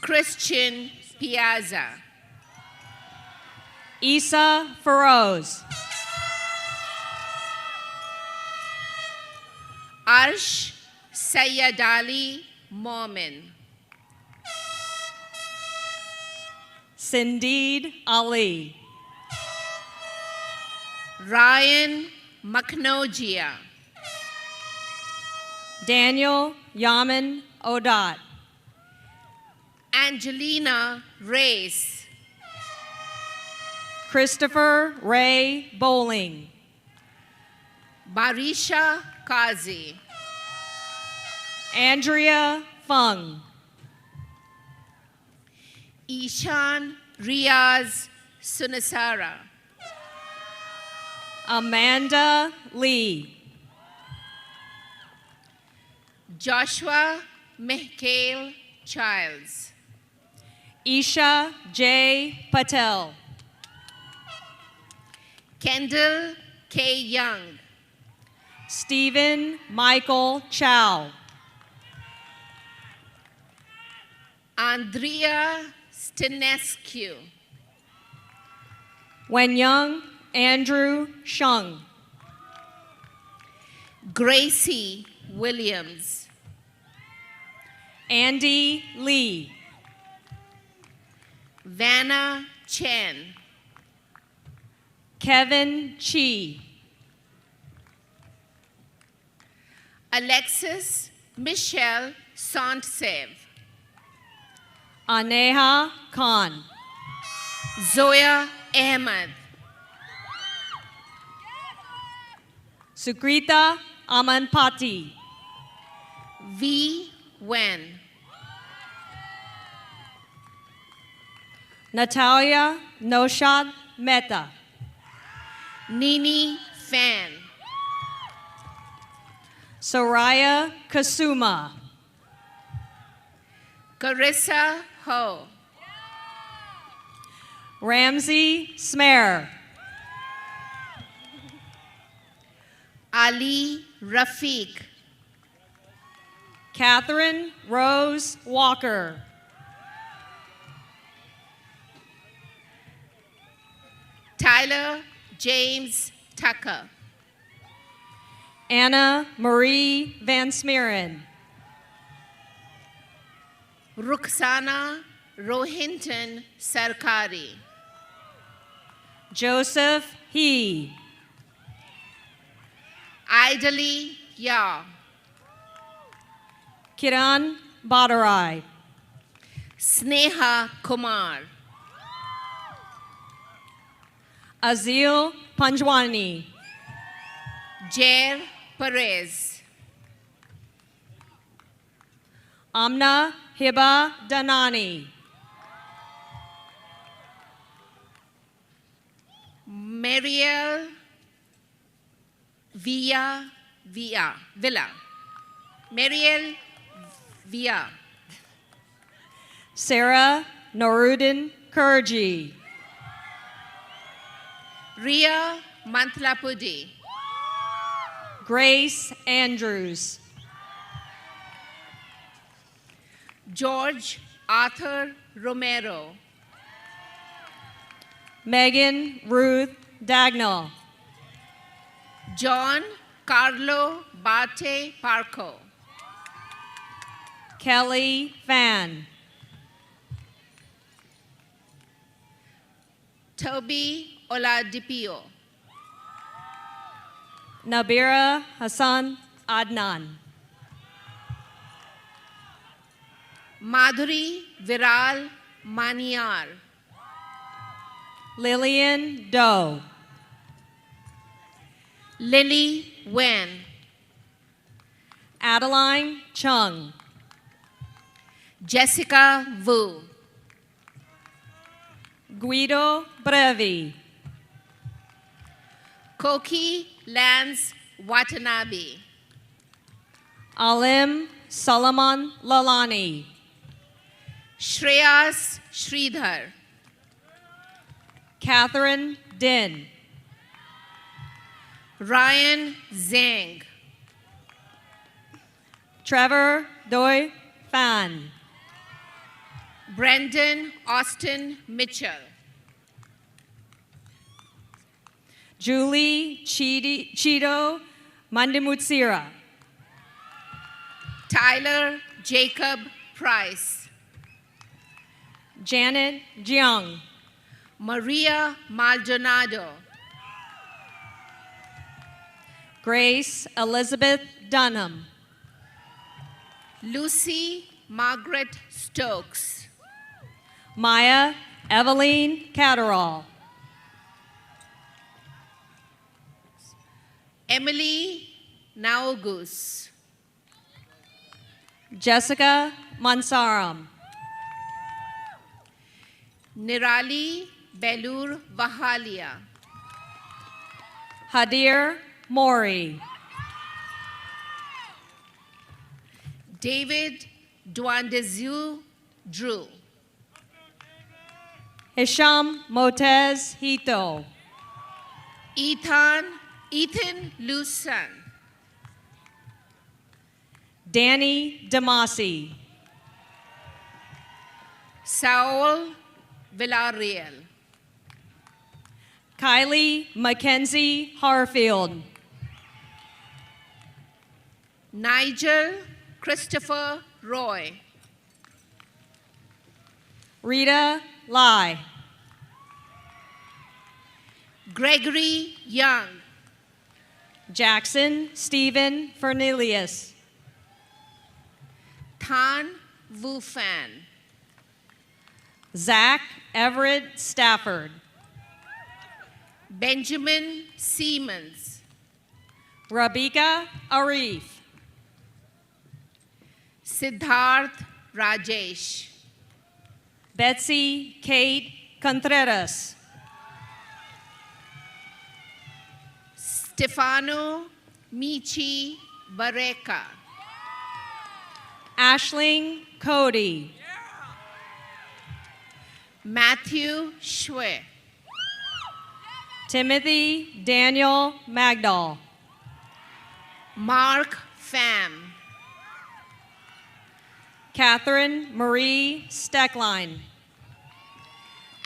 Christian Piazza. Isa Feroz. Arsh Sayyadali Momin. Sindeed Ali. Ryan Maknojia. Daniel Yaman Odat. Angelina Reyes. Christopher Ray Bowling. Barisha Kazi. Andrea Fung. Ishan Riaz Sunasara. Amanda Lee. Joshua Mehkail Childs. Isha J. Patel. Kendall K. Young. Stephen Michael Chow. Andrea Stinescu. Wenyoung Andrew Shung. Gracie Williams. Andy Lee. Vanna Chen. Kevin Chi. Alexis Michelle Sontsev. Aneha Khan. Zoya Ahmed. Sukrita Amanpati. V. Wen. Natalia Noshad Mehta. Nini Fan. Soraya Kasuma. Carissa Ho. Ramsey Smer. Ali Rafiq. Catherine Rose Walker. Tyler James Tucker. Anna Marie Van Smeren. Ruxana Rohinton Sarkari. Joseph He. Idali Ya. Kiran Badarai. Sneha Kumar. Azil Panjwani. Jair Perez. Amna Hiba Danani. Mariel Villa. Mariel Villa. Sarah Noruddin Kurji. Ria Mantlapudi. Grace Andrews. George Arthur Romero. Megan Ruth Dagnall. John Carlo Barte Parco. Kelly Fan. Toby Oladipio. Nabira Hassan Adnan. Madhuri Viral Maniar. Lillian Doe. Lily Wen. Adeline Chung. Jessica Wu. Guido Brevi. Koki Lance Watanabe. Alim Solomon Lalani. Shreyas Sridhar. Catherine Din. Ryan Zhang. Trevor Doi Fan. Brendan Austin Mitchell. Julie Cheeto Mandimutsira. Tyler Jacob Price. Janet Jiang. Maria Maldonado. Grace Elizabeth Dunham. Lucy Margaret Stokes. Maya Eveline Catterall. Emily Naogus. Jessica Mansaram. Nirali Belur Vahalia. Hadir Mori. David Duandezu Drew. Hisham Motez Hito. Ethan Lusan. Danny Damasi. Saul Villarreal. Kylie Mackenzie Harfield. Nigel Christopher Roy. Rita Lai. Gregory Young. Jackson Stephen Fernelius. Tan Wu Fan. Zach Everett Stafford. Benjamin Siemens. Rabika Arif. Siddharth Rajesh. Betsy Kate Contreras. Stefano Michi Barreca. Ashling Cody. Matthew Shwe. Timothy Daniel Magdal. Mark Pham. Catherine Marie Steckline.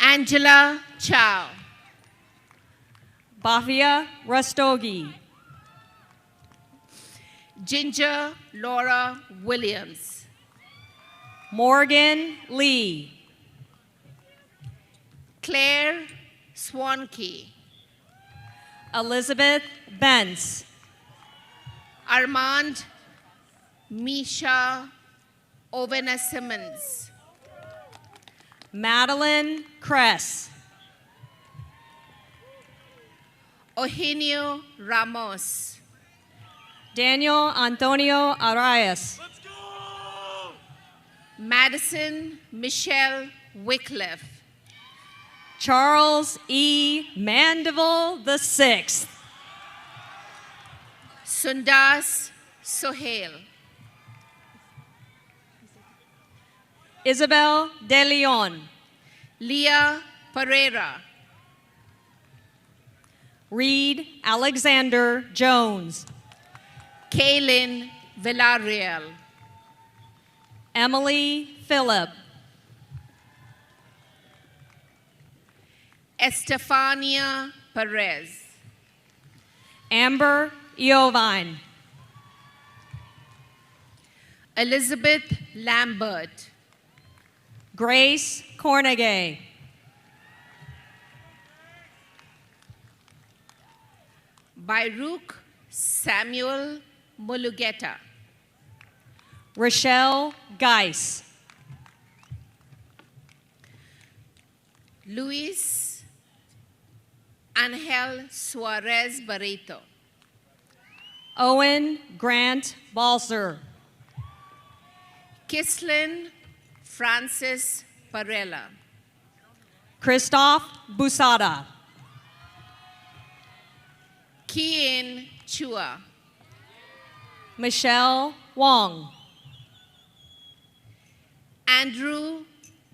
Angela Chow. Bafia Rastogi. Ginger Laura Williams. Morgan Lee. Claire Swanke. Elizabeth Bentz. Armand Misha Ovena Simmons. Madeline Kress. Eugenio Ramos. Daniel Antonio Arias. Madison Michelle Wycliffe. Charles E. Mandeville VI. Sundas Sohail. Isabel De Leon. Leah Pereira. Reed Alexander Jones. Kaylin Villarreal. Emily Phillip. Estefania Perez. Amber Iovine. Elizabeth Lambert. Grace Cornegay. Bairuk Samuel Mulugeta. Rochelle Geis. Luis Angel Suarez Barreto. Owen Grant Balser. Kislin Francis Parella. Christoph Busada. Kian Chua. Michelle Wong. Andrew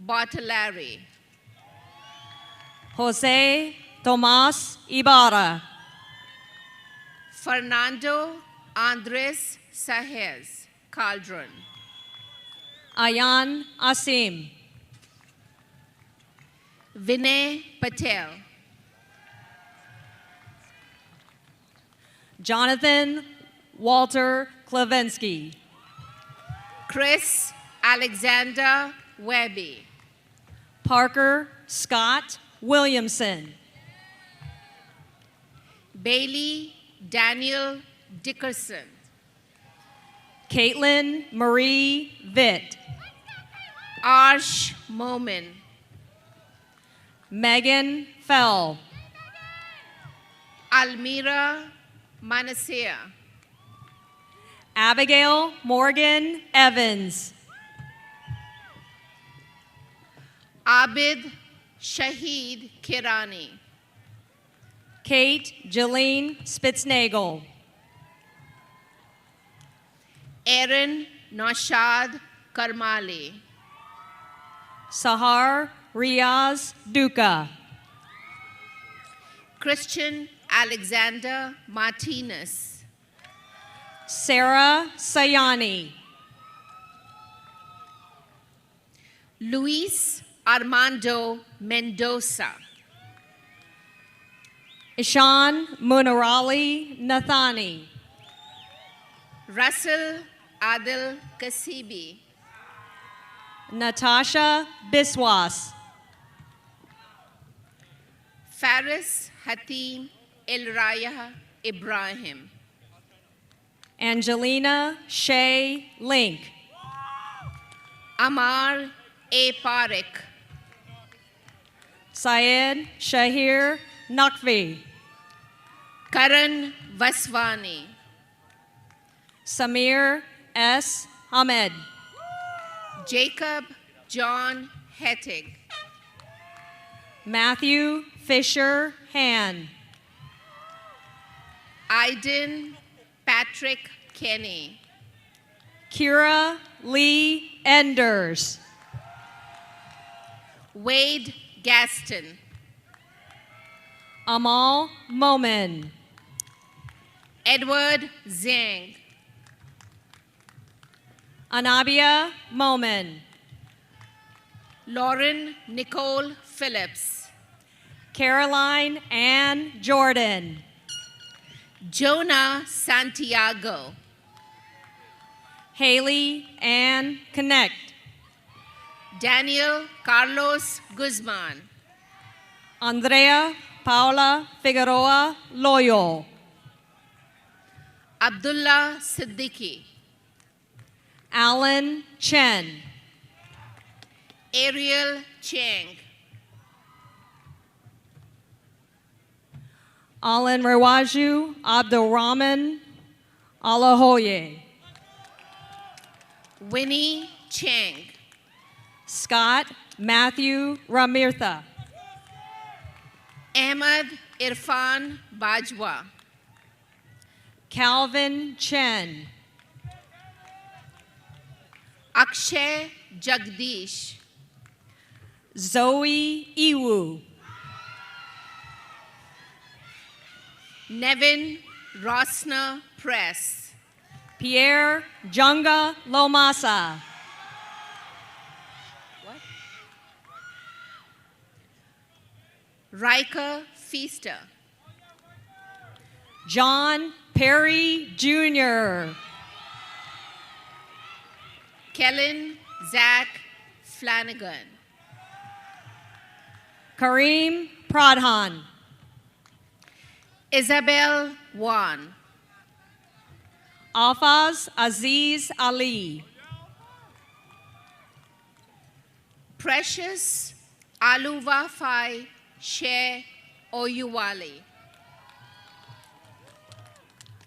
Bartolari. Jose Tomas Ibarra. Fernando Andres Sahez Caldron. Ayan Asim. Vinay Patel. Jonathan Walter Klavensky. Chris Alexander Webby. Parker Scott Williamson. Bailey Daniel Dickerson. Caitlin Marie Vitt. Arsh Momin. Megan Fell. Almira Manasea. Abigail Morgan Evans. Abid Shahid Kirani. Kate Jeline Spitznagel. Aaron Nashad Karmali. Sahar Riaz Duca. Christian Alexander Martinez. Sarah Sayani. Luis Armando Mendoza. Ishan Munarali Nathani. Russell Adil Kasibi. Natasha Biswas. Faris Hatim Elraya Ibrahim. Angelina Shea Link. Amar A. Parekh. Syed Shahir Naqvi. Karan Vaswani. Samir S. Ahmed. Jacob John Hettig. Matthew Fisher Han. Aiden Patrick Kenny. Kira Lee Enders. Wade Gaston. Amal Momin. Edward Zhang. Anabia Momin. Lauren Nicole Phillips. Caroline Ann Jordan. Jonah Santiago. Haley Ann Connect. Daniel Carlos Guzman. Andrea Paula Figueroa Loyo. Abdullah Siddiqui. Alan Chen. Ariel Chang. Alan Rewaju Abdulrahman Alahoye. Winnie Chang. Scott Matthew Ramirtha. Ahmad Irfan Bajwa. Calvin Chen. Akshay Jagdish. Zoe Iwu. Nevin Rosner Press. Pierre Junga Lomasa. Riker Feaster. John Perry Jr. Kellen Zach Flanagan. Kareem Pradhan. Isabel Wan. Afaz Aziz Ali. Precious Aluvafai She Oyuwali.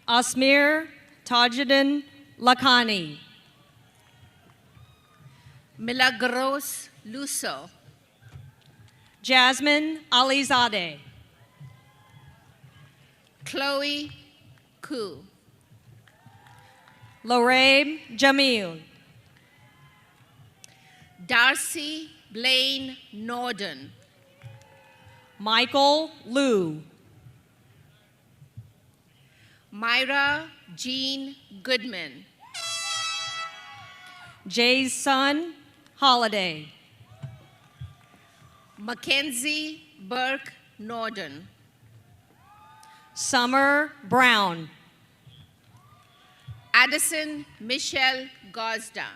Asmir Tajuddin Lakhani. Milagros Luso. Jasmine Alizadeh. Chloe Koo. Lorabe Jamil. Darcy Blaine Norden. Michael Liu. Myra Jean Goodman. Jay's son Holiday. Mackenzie Burke Norden. Summer Brown. Addison Michelle Gosda.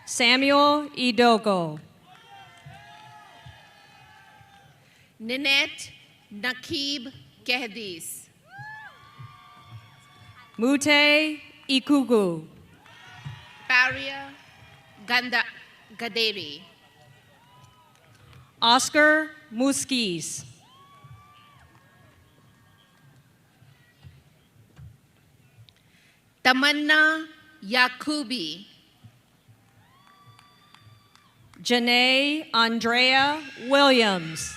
Samuel Idoko. Ninette Nakib Kehdis. Mute Ikugu. Paria Gaderi. Oscar Muskis. Tamanna Yakubi. Janae Andrea Williams.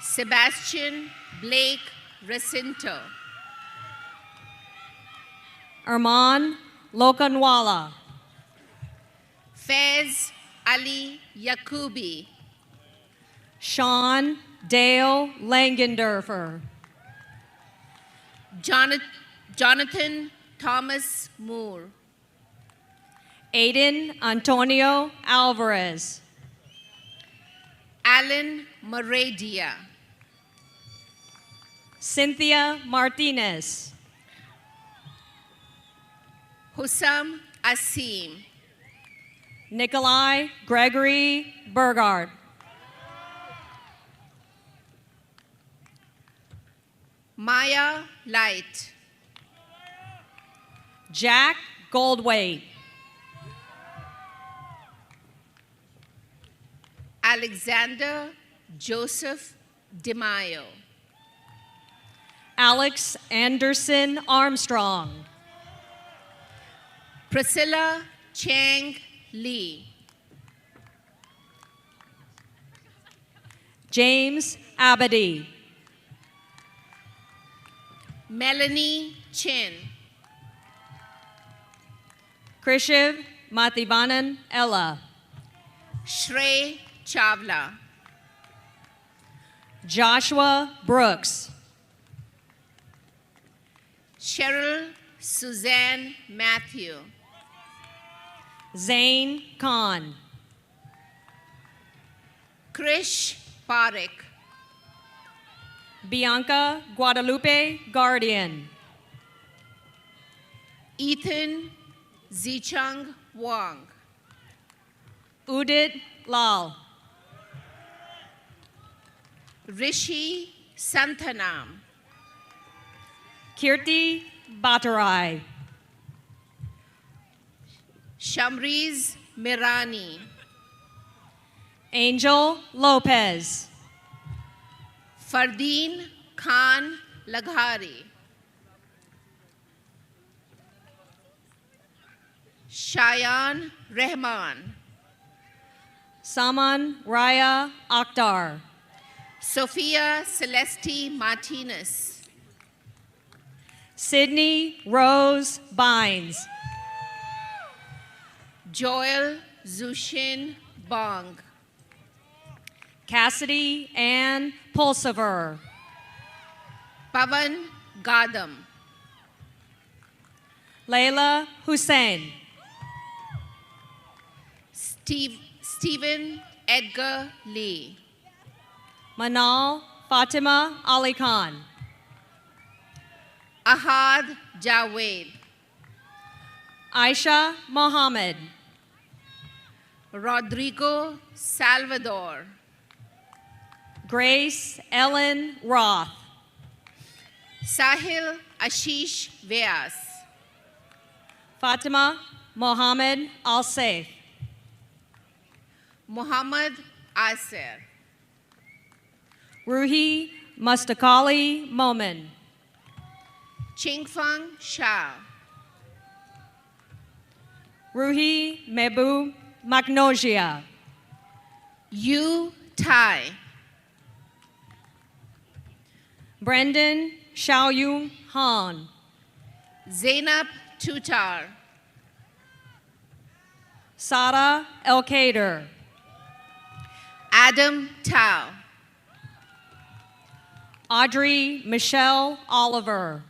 Sebastian Blake Recinto. Arman Lokanwala. Fez Ali Yakubi. Sean Dale Langendorfer. Jonathan Thomas Moore. Aiden Antonio Alvarez. Alan Moradia. Cynthia Martinez. Hussam Asim. Nikolai Gregory Burgard. Maya Light. Jack Goldwait. Alexander Joseph DeMaio. Alex Anderson Armstrong. Priscilla Chang Lee. James Abadi. Melanie Chin. Krishiv Mathivanan Ella. Shrey Chawla. Joshua Brooks. Cheryl Suzanne Matthew. Zane Khan. Krish Parekh. Bianca Guadalupe Guardian. Ethan Zichang Wang. Udit Lal. Rishi Santhanam. Kirti Bhattarai. Shamriz Mirani. Angel Lopez. Fardeen Khan Laghari. Shayan Rehman. Saman Raya Akhtar. Sophia Celeste Martinez. Sydney Rose Bynes. Joel Zushin Bong. Cassidy Ann Pulsiver. Pavan Gadam. Layla Hussein. Stephen Edgar Lee. Manal Fatima Ali Khan. Ahad Javed. Aisha Mohammed. Rodrigo Salvador. Grace Ellen Roth. Sahil Ashish Vyas. Fatima Mohammed Al-Saif. Muhammad Aser. Ruhi Mustakali Momin. Chingfang Shah. Ruhi Mebu Magnosia. Yu Tai. Brendan Xiaoyun Han. Zainab Tutar. Sara El-Kader. Adam Tao. Audrey Michelle Oliver.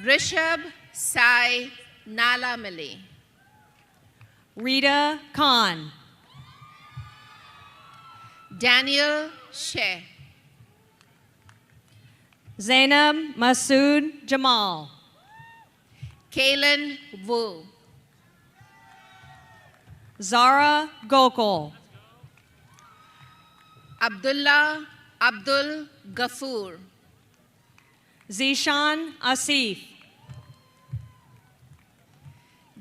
Rishabh Sai Nalamali. Rita Khan. Daniel Sheh. Zainab Masood Jamal. Kalen Wu. Zara Gokul. Abdullah Abdul Ghafoor. Zishan Asif.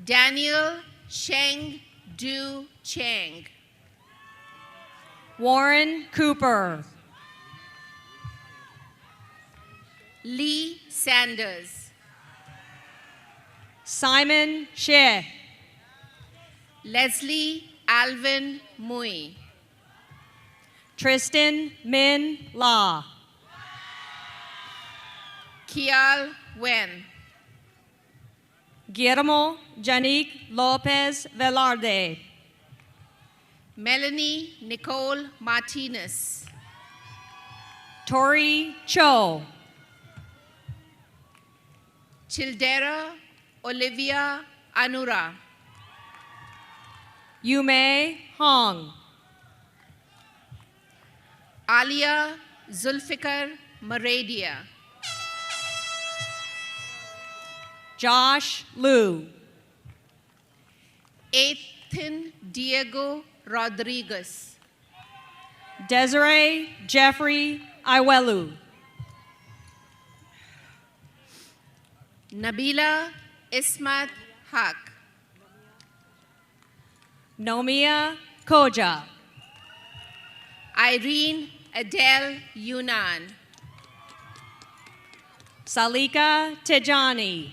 Daniel Sheng Du Chang. Warren Cooper. Lee Sanders. Simon Sheh. Leslie Alvin Mui. Tristan Min La. Kial Wen. Guillermo Janik Lopez Velarde. Melanie Nicole Martinez. Tori Cho. Childera Olivia Anura. Yume Hong. Alia Zulfikar Maradia. Josh Liu. Ethan Diego Rodriguez. Desiree Jeffrey Iwelu. Nabila Ismat Haq. Nomia Koja. Irene Adele Yunan. Salika Tejani.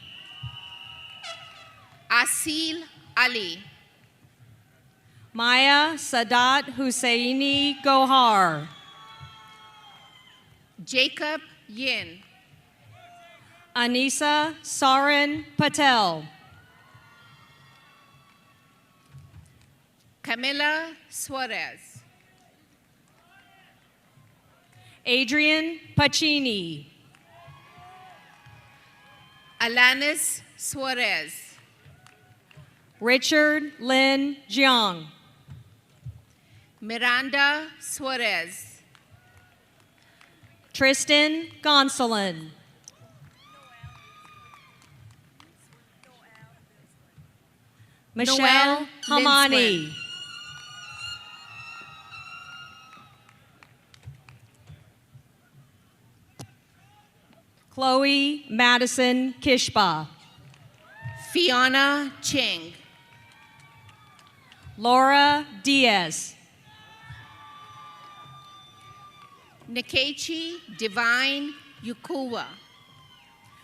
Asil Ali. Maya Sadat Husseini Gohar. Jacob Yin. Anisa Sarin Patel. Camila Suarez. Adrian Pacini. Alanis Suarez. Richard Lin Jiang. Miranda Suarez. Tristan Gonsolin. Michelle Noel Hamani. Chloe Madison Kishba. Fiona Cheng. Laura Diaz. Nkechi Divine Yukuwa.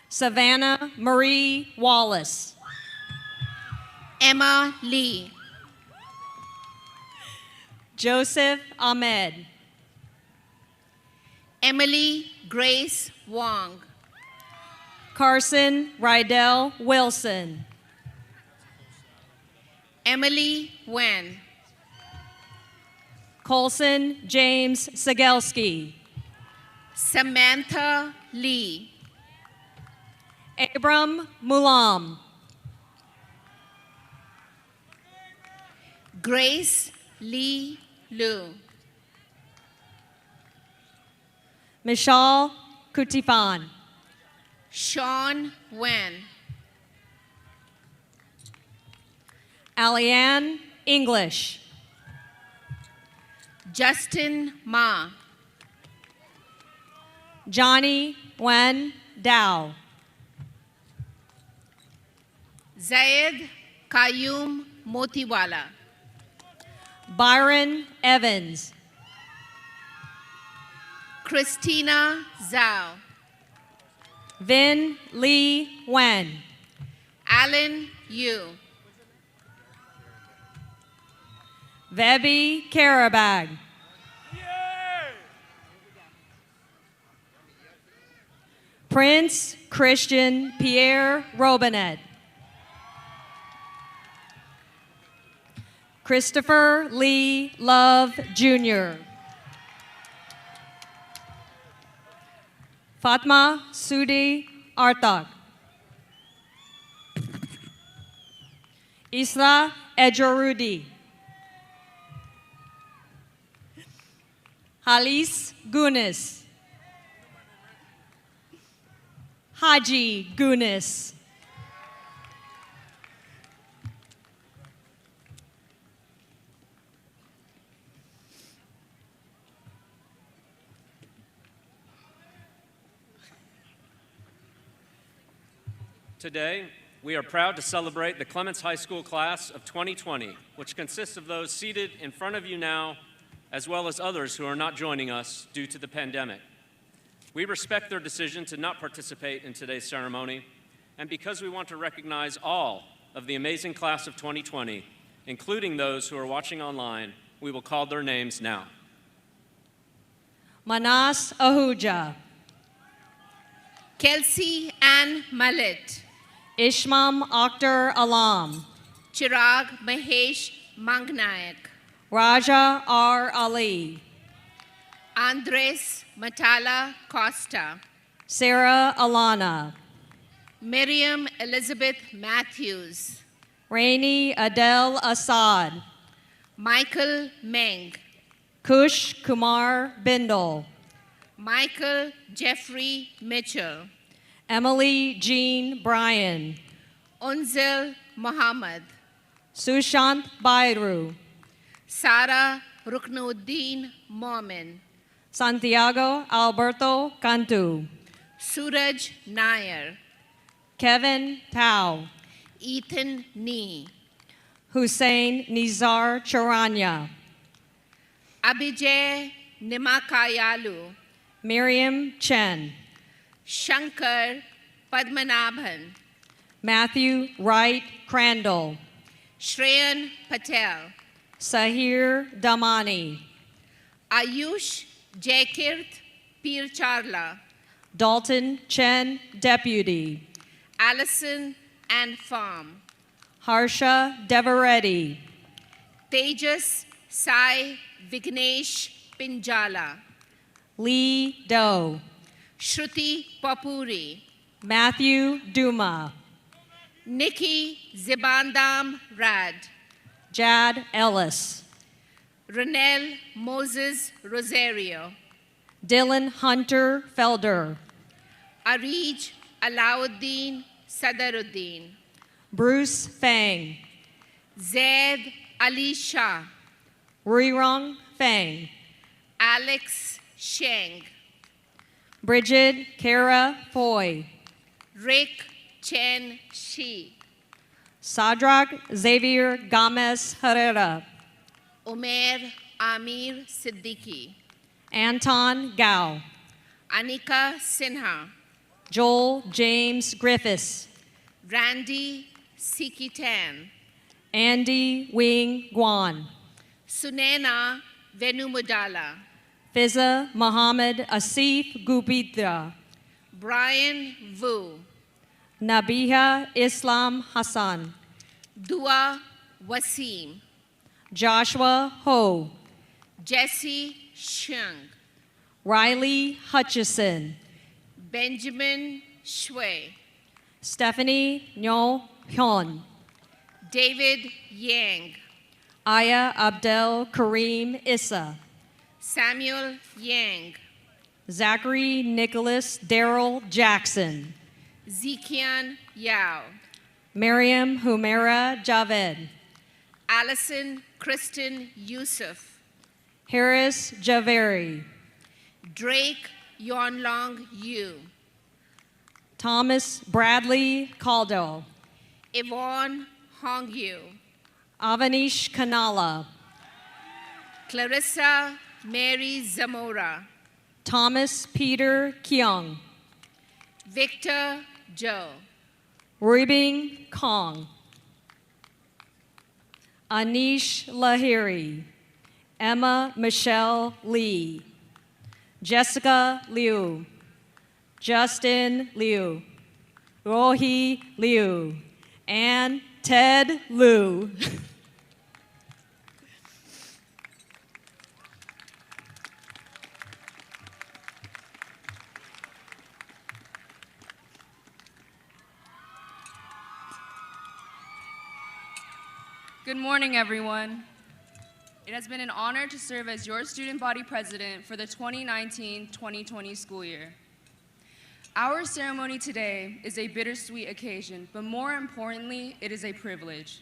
Savannah Marie Wallace. Emma Lee. Joseph Ahmed. Emily Grace Wong. Carson Rydell Wilson. Emily Wen. Colson James Segelski. Samantha Lee. Abram Mulam. Grace Lee Liu. Michelle Kutifan. Sean Wen. Alianne English. Justin Ma. Johnny Wen Dow. Zayed Qayyum Motiwala. Byron Evans. Christina Zhao. Vin Lee Wen. Alan Yu. Vebi Karabag. Prince Christian Pierre Robinet. Christopher Lee Love Jr. Fatma Sudi Artak. Isra Ejorudi. Halis Gunis. Haji Gunis. Today, we are proud to celebrate the Clements High School class of 2020, which consists of those seated in front of you now, as well as others who are not joining us due to the pandemic. We respect their decision to not participate in today's ceremony, and because we want to recognize all of the amazing class of 2020, including those who are watching online, we will call their names now. Manas Ahuja. Kelsey Ann Mallet. Ishmam Akhtar Alam. Chirag Mahesh Mangnayak. Raja R. Ali. Andres Matala Costa. Sarah Alana. Miriam Elizabeth Matthews. Rainy Adele Assad. Michael Meng. Kush Kumar Bindal. Michael Jeffrey Mitchell. Emily Jean Bryan. Unzil Muhammad. Sushant Bairu. Sara Ruknuddin Momin. Santiago Alberto Cantu. Suraj Nair. Kevin Tao. Ethan Nee. Hussein Nizar Charanya. Abhijay Nimakayalu, Miriam Chen, Shankar Padmanabhan, Matthew Wright Crandall, Shreyan Patel, Sahir Damani, Ayush Jaikirt Pircharla, Dalton Chen, Deputy, Allison Ann Farm, Harsha Devareddy, Tejas Sai Vignesh Pinjala, Lee Doe, Shruti Papuri, Matthew Duma, Nikki Zibandam Rad, Jad Ellis, Renel Moses Rosario, Dylan Hunter Felder, Arij Alauddin Sadaruddin, Bruce Fang, Zaid Ali Shah, Ruirong Fang, Alex Sheng, Bridget Kara Foy, Rick Chen Shi, Sadrak Xavier Gomez Herrera, Umair Amir Siddiqui, Anton Gao, Anika Sinha, Joel James Griffiths, Randy Sikitan, Andy Wing Guan, Sunena Venumudala, Fiza Mohammed Asif Gupitra, Brian Vu, Nabiha Islam Hassan, Dua Wasim, Joshua Ho, Jesse Shung, Riley Hutchison, Benjamin Shui, Stephanie Nyo Hyun, David Yang, Aya Abdel Kareem Issa, Samuel Yang, Zachary Nicholas Darrell Jackson, Zekian Yao, Miriam Humaira Javed, Allison Kristen Yusuf, Harris Javeri, Drake Yonlong Yu, Thomas Bradley Caldwell, Yvonne Hongyu, Avanish Kanala, Clarissa Mary Zamora, Thomas Peter Keong, Victor Joe, Ruibing Kong, Anish Lahiri, Emma Michelle Lee, Jessica Liu, Justin Liu, Rohi Liu, and Ted Liu. Good morning, everyone. It has been an honor to serve as your student body president for the 2019-2020 school year. Our ceremony today is a bittersweet occasion, but more importantly, it is a privilege.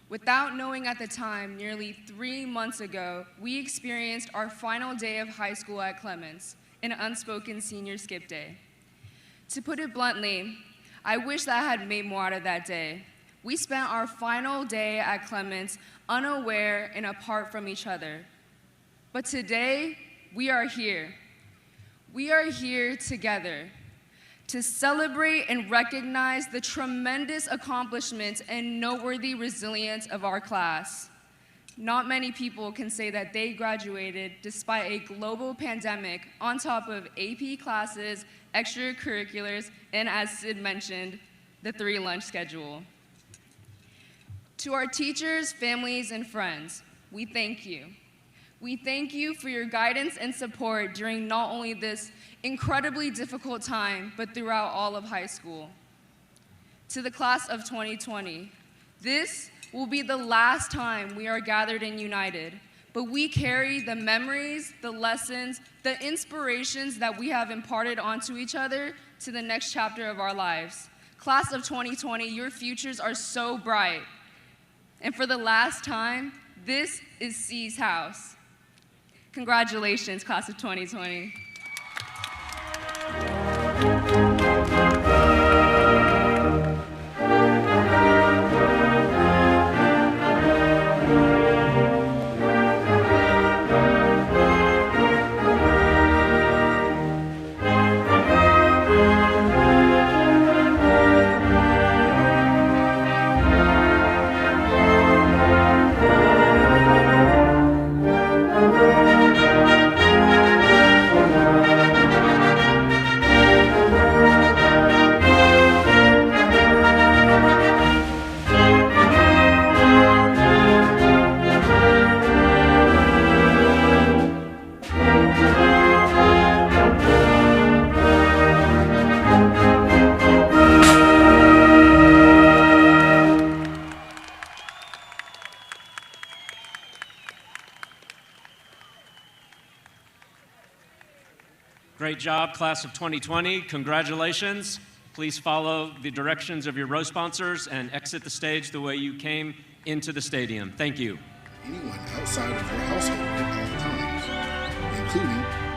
Without knowing at the time, nearly 3 months ago, we experienced our final day of high school at Clements, an unspoken senior skip day. To put it bluntly, I wish that I had made more out of that day. We spent our final day at Clements unaware and apart from each other. But today, we are here. We are here together to celebrate and recognize the tremendous accomplishments and noteworthy resilience of our class. Not many people can say that they graduated despite a global pandemic on top of AP classes, extracurriculars, and as Sid mentioned, the 3 lunch schedule. To our teachers, families, and friends, we thank you. We thank you for your guidance and support during not only this incredibly difficult time, but throughout all of high school. To the class of 2020, this will be the last time we are gathered and united, but we carry the memories, the lessons, the inspirations that we have imparted onto each other to the next chapter of our lives. Class of 2020, your futures are so bright. And for the last time, this is C's house. Congratulations, class of 2020. Great job, class of 2020. Congratulations. Please follow the directions of your row sponsors and exit the stage the way you came into the stadium. Thank you. Anyone outside of your household at all times, including